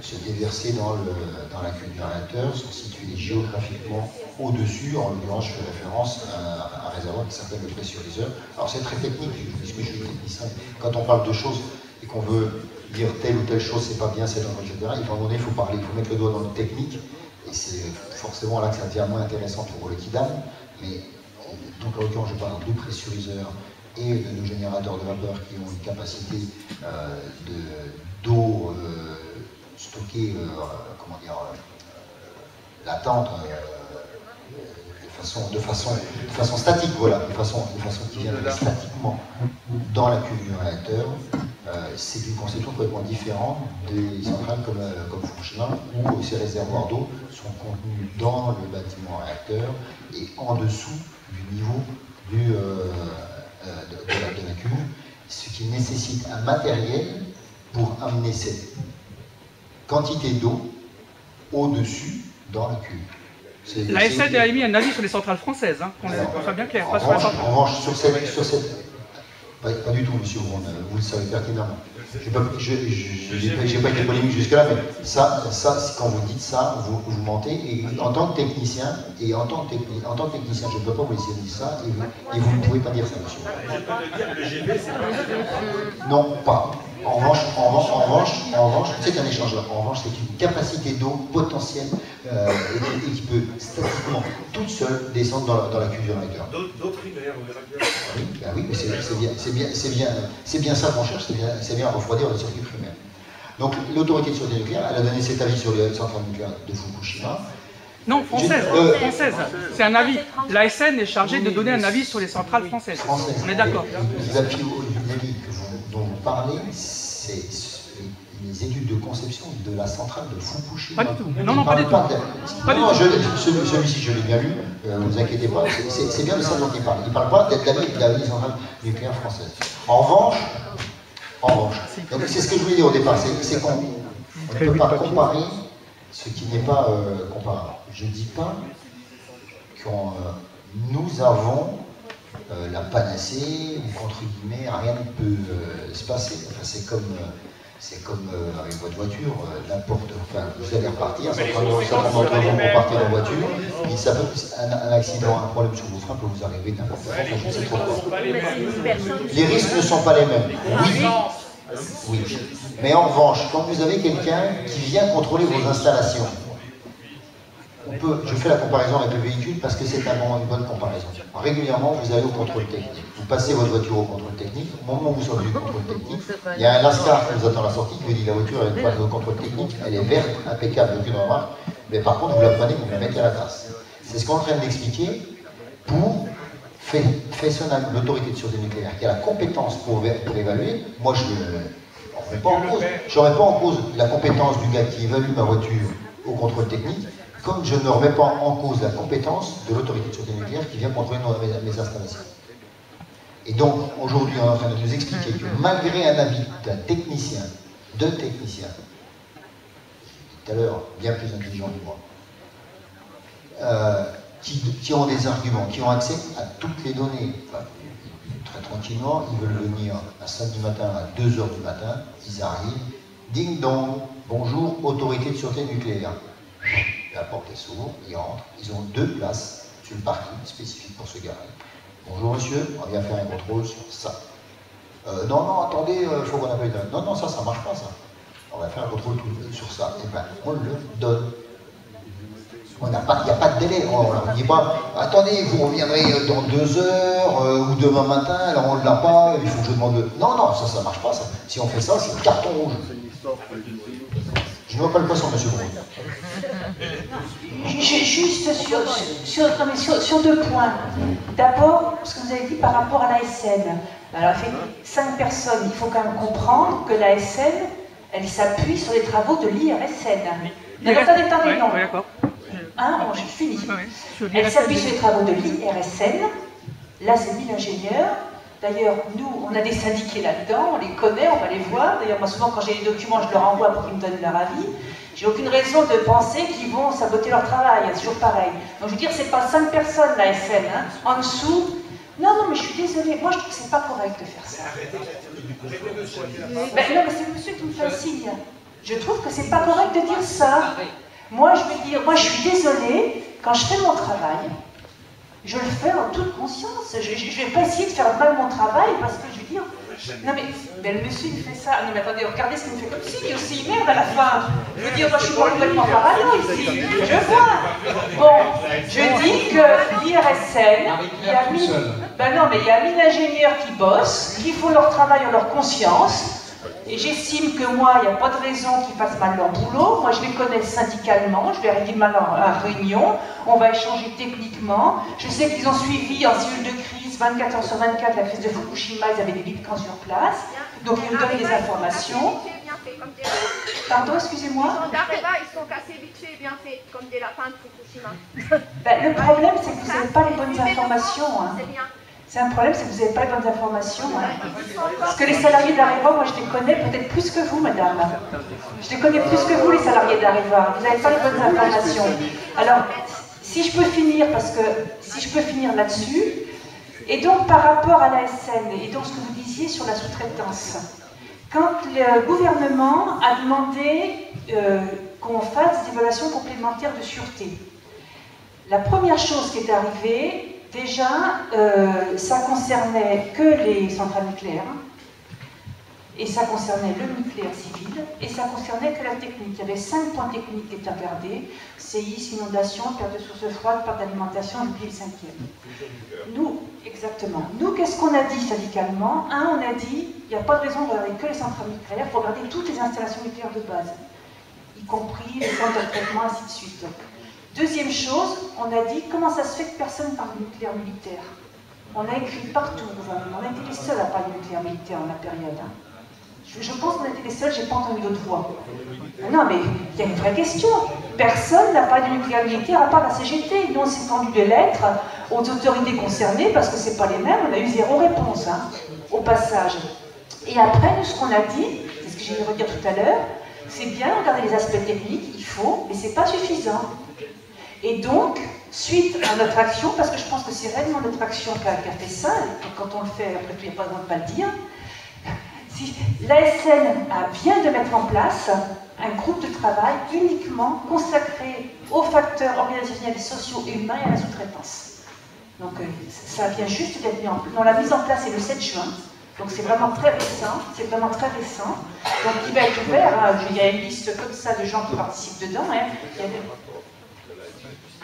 Speaker 11: se déverser dans la cuve du réacteur sont situés géographiquement au-dessus. En l'occurrence, je fais référence à un réservoir qui s'appelle le pressuriseur. Alors c'est très technique, puisque je suis technicien. Quand on parle de choses et qu'on veut dire telle ou telle chose, c'est pas bien, c'est dangereux, etc. À un moment donné, il faut parler, il faut mettre le doigt dans le technique, et c'est forcément là que ça devient moins intéressant pour le Kidam. Mais donc en l'occurrence, je parle de pressuriseurs et de nos générateurs de vapeur qui ont une capacité d'eau stockée, comment dire, latente, de façon statique, voilà, de façon qui vient statiquement dans la cuve du réacteur. C'est une conception complètement différente des centrales comme Fukushima, où ces réservoirs d'eau sont contenus dans le bâtiment réacteur et en dessous du niveau de la cuve, ce qui nécessite un matériel pour amener cette quantité d'eau au-dessus dans la cuve.
Speaker 10: La SN a émis un avis sur les centrales françaises, hein, qu'on soit bien clair.
Speaker 11: En revanche, sur cette pas du tout, monsieur Brown, vous le savez pertinemment. Je n'ai pas été polémique jusque-là, mais ça, quand vous dites ça, vous mentez. Et en tant que technicien, je ne peux pas vous laisser dire ça, et vous ne pouvez pas dire ça, monsieur.
Speaker 15: Le GV, c'est pas...
Speaker 11: Non, pas. En revanche, c'est un échangeur. En revanche, c'est une capacité d'eau potentielle et qui peut statiquement toute seule descendre dans la cuve du réacteur.
Speaker 15: D'eau primaire,
Speaker 11: oui, mais c'est bien ça qu'on cherche, c'est bien refroidir le circuit primaire. Donc l'autorité de sûreté nucléaire, elle a donné cet avis sur les centrales nucléaires de Fukushima.
Speaker 10: Non, française. C'est un avis. L'ASN est chargée de donner un avis sur les centrales françaises. On est d'accord.
Speaker 11: L'avis dont vous parlez, c'est les études de conception de la centrale de Fukushima.
Speaker 10: Pas du tout. Non, pas du tout.
Speaker 11: Non, celui-ci, je l'ai bien lu, ne vous inquiétez pas, c'est bien de ça dont il parle. Il ne parle pas de la centrale nucléaire française. En revanche, c'est ce que je voulais dire au départ, c'est qu'on ne peut pas comparer ce qui n'est pas comparable. Je ne dis pas que nous avons la panacée, ou qu'entre guillemets, rien ne peut se passer. Enfin, c'est comme avec votre voiture, vous allez repartir, certains d'entre vous vont partir en voiture, et ça peut, un accident, un problème sur vos freins peut vous arriver n'importe où, je ne sais trop quoi. Les risques ne sont pas les mêmes, oui. Mais en revanche, quand vous avez quelqu'un qui vient contrôler vos installations, je fais la comparaison avec le véhicule parce que c'est une bonne comparaison. Régulièrement, vous allez au contrôle technique. Vous passez votre voiture au contrôle technique. Au moment où vous sortez du contrôle technique, il y a un lascar qui vous attend à la sortie qui vous dit la voiture elle passe au contrôle technique, elle est verte, impeccable, aucune remarque. Mais par contre, vous la prenez, vous la mettez à la trace. C'est ce qu'on est en train d'expliquer pour l'autorité de sûreté nucléaire qui a la compétence pour évaluer. Moi, je ne remets pas en cause la compétence du gars qui évalue ma voiture au contrôle technique, comme je ne remets pas en cause la compétence de l'autorité de sûreté nucléaire qui vient contrôler mes installations. Et donc, aujourd'hui, on est en train de nous expliquer que malgré un avis d'un technicien, tout à l'heure, bien plus intelligent que moi, qui ont des arguments, qui ont accès à toutes les données, très tranquillement, ils veulent venir un samedi matin à 2h du matin, ils arrivent, ding dong, bonjour, autorité de sûreté nucléaire. La porte est s'ouvre, ils rentrent, ils ont 2 places sur le parking spécifique pour se garer. Bonjour monsieur, on vient faire un contrôle sur ça. Non, attendez, il faut qu'on appelle. Non, ça marche pas ça. On va faire un contrôle sur ça. Et bien, on le donne. Il n'y a pas de délai. On ne dit pas, attendez, vous reviendrez dans 2 heures ou demain matin, alors on ne l'a pas, il faut que je demande. Non, ça marche pas ça. Si on fait ça, c'est carton rouge. Je ne vois pas le poisson, monsieur Brun.
Speaker 9: Juste sur 2 points. D'abord, ce que vous avez dit par rapport à l'ASN. Alors, il fait 5 personnes. Il faut quand même comprendre que l'ASN, elle s'appuie sur les travaux de l'IRSN. Non, attendez, non. Hein, bon, j'ai fini. Elle s'appuie sur les travaux de l'IRSN. Là, c'est 1000 ingénieurs. D'ailleurs, nous, on a des syndiqués là-dedans, on les connaît, on va les voir. D'ailleurs, moi, souvent, quand j'ai des documents, je leur envoie pour qu'ils me donnent leur avis. J'ai aucune raison de penser qu'ils vont saboter leur travail, c'est toujours pareil. Donc, je veux dire, c'est pas 5 personnes, la SN, hein. En dessous, non, mais je suis désolée, moi, je trouve que c'est pas correct de faire ça. Non, mais c'est le monsieur qui me fait un signe. Je trouve que c'est pas correct de dire ça. Moi, je veux dire, moi, je suis désolée, quand je fais mon travail, je le fais en toute conscience. Je ne vais pas essayer de faire mal mon travail parce que je veux dire. Non mais le monsieur il fait ça. Non mais attendez, regardez ce qu'il me fait comme signe aussi. Merde à la fin. Je veux dire, moi je suis pas complètement parano ici. Je vois. Bon, je dis que l'IRSN, il y a 1000. Ben non, mais il y a 1000 ingénieurs qui bossent, qui font leur travail en leur conscience. Et j'estime que moi, il n'y a pas de raison qu'ils fassent mal leur boulot. Moi, je les connais syndicalement, je vais arriver mal en réunion, on va échanger techniquement. Je sais qu'ils ont suivi en cellule de crise 24 heures sur 24 la crise de Fukushima, ils avaient des militants sur place. Donc, ils me donnent des informations. Pardon, excusez-moi.
Speaker 6: Ils sont cassés vite fait, bien fait, comme des lapins de Fukushima.
Speaker 9: Le problème, c'est que vous n'avez pas les bonnes informations. Hein. C'est un problème, c'est que vous n'avez pas les bonnes informations. Hein. Parce que les salariés d'Areva, moi je les connais peut-être plus que vous, madame. Je les connais plus que vous, les salariés d'Areva. Vous n'avez pas les bonnes informations. Alors, si je peux finir, parce que si je peux finir là-dessus, et donc par rapport à l'ASN, et donc ce que vous disiez sur la sous-traitance, quand le gouvernement a demandé qu'on fasse des évaluations complémentaires de sûreté, la première chose qui est arrivée, déjà, ça concernait que les centrales nucléaires, et ça concernait le nucléaire civil, et ça concernait que la technique. Il y avait 5 points techniques qui étaient regardés: séisme, inondation, perte de sources froides, perte d'alimentation, et puis le 5e. Nous, exactement. Nous, qu'est-ce qu'on a dit syndicalement? On a dit, il n'y a pas de raison de regarder que les centrales nucléaires, il faut regarder toutes les installations nucléaires de base, y compris les centres de traitement, ainsi de suite. Deuxième chose, on a dit comment ça se fait que personne parle de nucléaire militaire. On a écrit partout au gouvernement, on a été les seuls à parler de nucléaire militaire en la période. Hein. Je pense qu'on a été les seuls, j'ai pas entendu d'autres voix. Non mais il y a une vraie question. Personne n'a parlé de nucléaire militaire à part la CGT. Nous on s'est tendu des lettres aux autorités concernées parce que c'est pas les mêmes, on a eu 0 réponse hein, au passage. Et après, nous ce qu'on a dit, c'est ce que j'ai vais redire tout à l'heure, c'est bien regarder les aspects techniques, il faut, mais c'est pas suffisant. Et donc, suite à notre action, parce que je pense que c'est réellement notre action qui a fait ça, et quand on le fait, après tout, il n'y a pas besoin de pas le dire, si l'ASN vient de mettre en place un groupe de travail uniquement consacré aux facteurs organisationnels, sociaux et humains et à la sous-traitance. Donc, ça vient juste d'être mis en place. La mise en place est le 7 juin. Donc c'est vraiment très récent, Donc il va être ouvert, hein. Il y a une liste comme ça de gens qui participent dedans. Hein.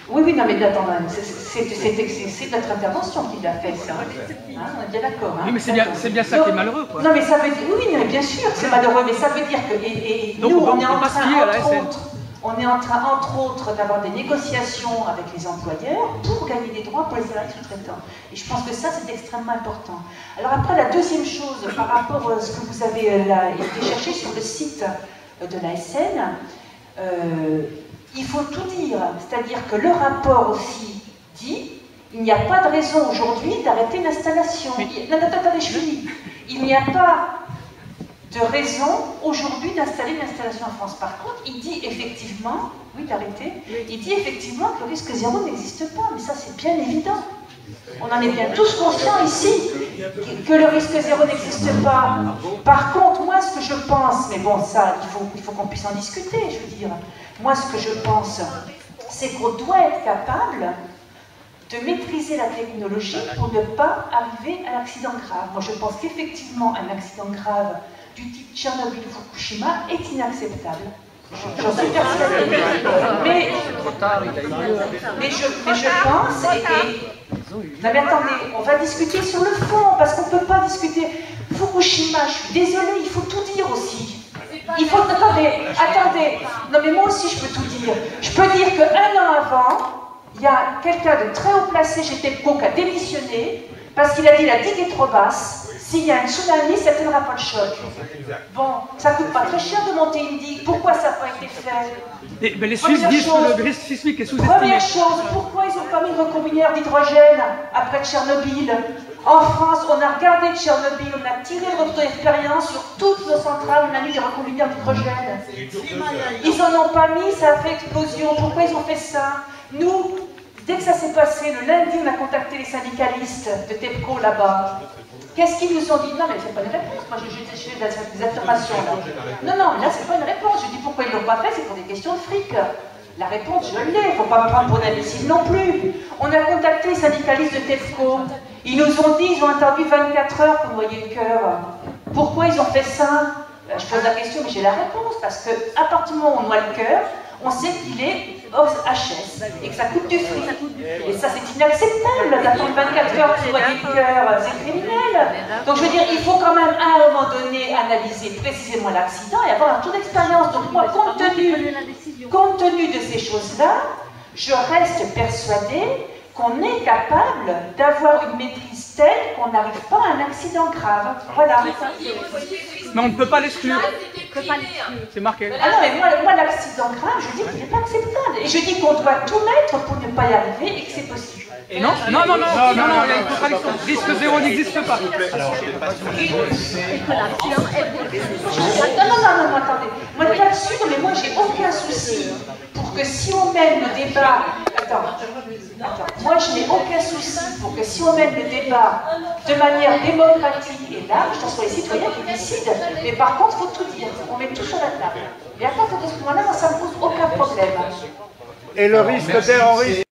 Speaker 9: Oui, non mais attends, c'est notre intervention qui l'a fait, ça. Hein, on est bien d'accord. Hein.
Speaker 10: Oui, mais c'est bien ça qui est malheureux, quoi.
Speaker 9: Non, mais ça veut dire, oui, mais bien sûr, c'est malheureux, mais ça veut dire que, et nous, on est en train, entre autres, d'avoir des négociations avec les employeurs pour gagner des droits pour les salariés sous-traitants. Et je pense que ça, c'est extrêmement important. Alors après, la deuxième chose, par rapport à ce que vous avez été chercher sur le site de l'ASN, il faut tout dire, c'est-à-dire que le rapport aussi dit il n'y a pas de raison aujourd'hui d'arrêter l'installation. Attendez, je finis. Il n'y a pas de raison aujourd'hui d'installer une installation en France. Par contre, il dit effectivement, oui, d'arrêter, il dit effectivement que le risque zéro n'existe pas, mais ça c'est bien évident. On en est bien tous conscients ici que le risque zéro n'existe pas. Par contre, moi ce que je pense, mais bon ça, il faut qu'on puisse en discuter, je veux dire. Moi ce que je pense, c'est qu'on doit être capable de maîtriser la technologie pour ne pas arriver à l'accident grave. Moi je pense qu'effectivement un accident grave du type Tchernobyl-Fukushima est inacceptable. J'en suis persuadée. Mais je pense, non mais attendez, on va discuter sur le fond, parce qu'on ne peut pas discuter. Fukushima, je suis désolée, il faut tout dire aussi.
Speaker 2: C'est pas
Speaker 9: Il faut... Attendez. Non mais moi aussi je peux tout dire. Je peux dire qu'1 an avant, il y a quelqu'un de très haut placé chez TEPCO qui a démissionné parce qu'il a dit la digue est trop basse. S'il y a un tsunami, ça ne tiendra pas le choc. Bon, ça ne coûte pas très cher de monter une digue. Pourquoi ça n'a pas été fait?
Speaker 10: Mais les Suisses disent que le risque sismique est sous-estimé.
Speaker 9: Première chose, pourquoi ils n'ont pas mis de recombinaire d'hydrogène après Tchernobyl? En France, on a regardé Tchernobyl, on a tiré le retour d'expérience sur toutes nos centrales, on a mis des recombinaires d'hydrogène. Ils n'en ont pas mis, ça a fait explosion. Pourquoi ils ont fait ça? Nous, dès que ça s'est passé, le lundi, on a contacté les syndicalistes de TEPCO là-bas. Qu'est-ce qu'ils nous ont dit? Non, mais c'est pas une réponse. Moi, j'ai fait des affirmations. Là. Non, là, c'est pas une réponse. Je dis pourquoi ils ne l'ont pas fait, c'est pour des questions de fric. La réponse, je l'ai. Il ne faut pas me prendre pour d'imbécile non plus. On a contacté les syndicalistes de TEPCO. Ils nous ont dit, ils ont attendu 24 heures pour noyer le cœur. Pourquoi ils ont fait ça? Je pose la question, mais j'ai la réponse. Parce qu'à partir du moment où on noie le cœur, on sait qu'il est HS et que ça coûte du fric. Et ça, c'est inacceptable d'attendre 24 heures pour noyer le cœur. C'est criminel. Donc, je veux dire, il faut quand même, à un moment donné, analyser précisément l'accident et avoir un tour d'expérience. Donc, moi, compte tenu de ces choses-là, je reste persuadée qu'on est capable d'avoir une maîtrise telle qu'on n'arrive pas à un accident grave. Voilà.
Speaker 10: Mais on ne peut pas l'exclure. C'est marqué.
Speaker 9: Ah non, mais moi l'accident grave, je dis qu'il n'est pas acceptable. Et je dis qu'on doit tout mettre pour ne pas y arriver et que c'est possible.
Speaker 10: Et non, il y a une contradiction. Risque zéro n'existe pas.
Speaker 9: Non, attendez. Moi là-dessus, mais moi j'ai aucun souci pour que si on mène le débat... Attends. Moi je n'ai aucun souci pour que si on mène le débat de manière démocratique et large, ce soit les citoyens qui décident. Mais par contre, il faut tout dire. On met tout sur la table. Et à partir de ce moment-là, ça ne me pose aucun problème.
Speaker 17: Et le risque terroriste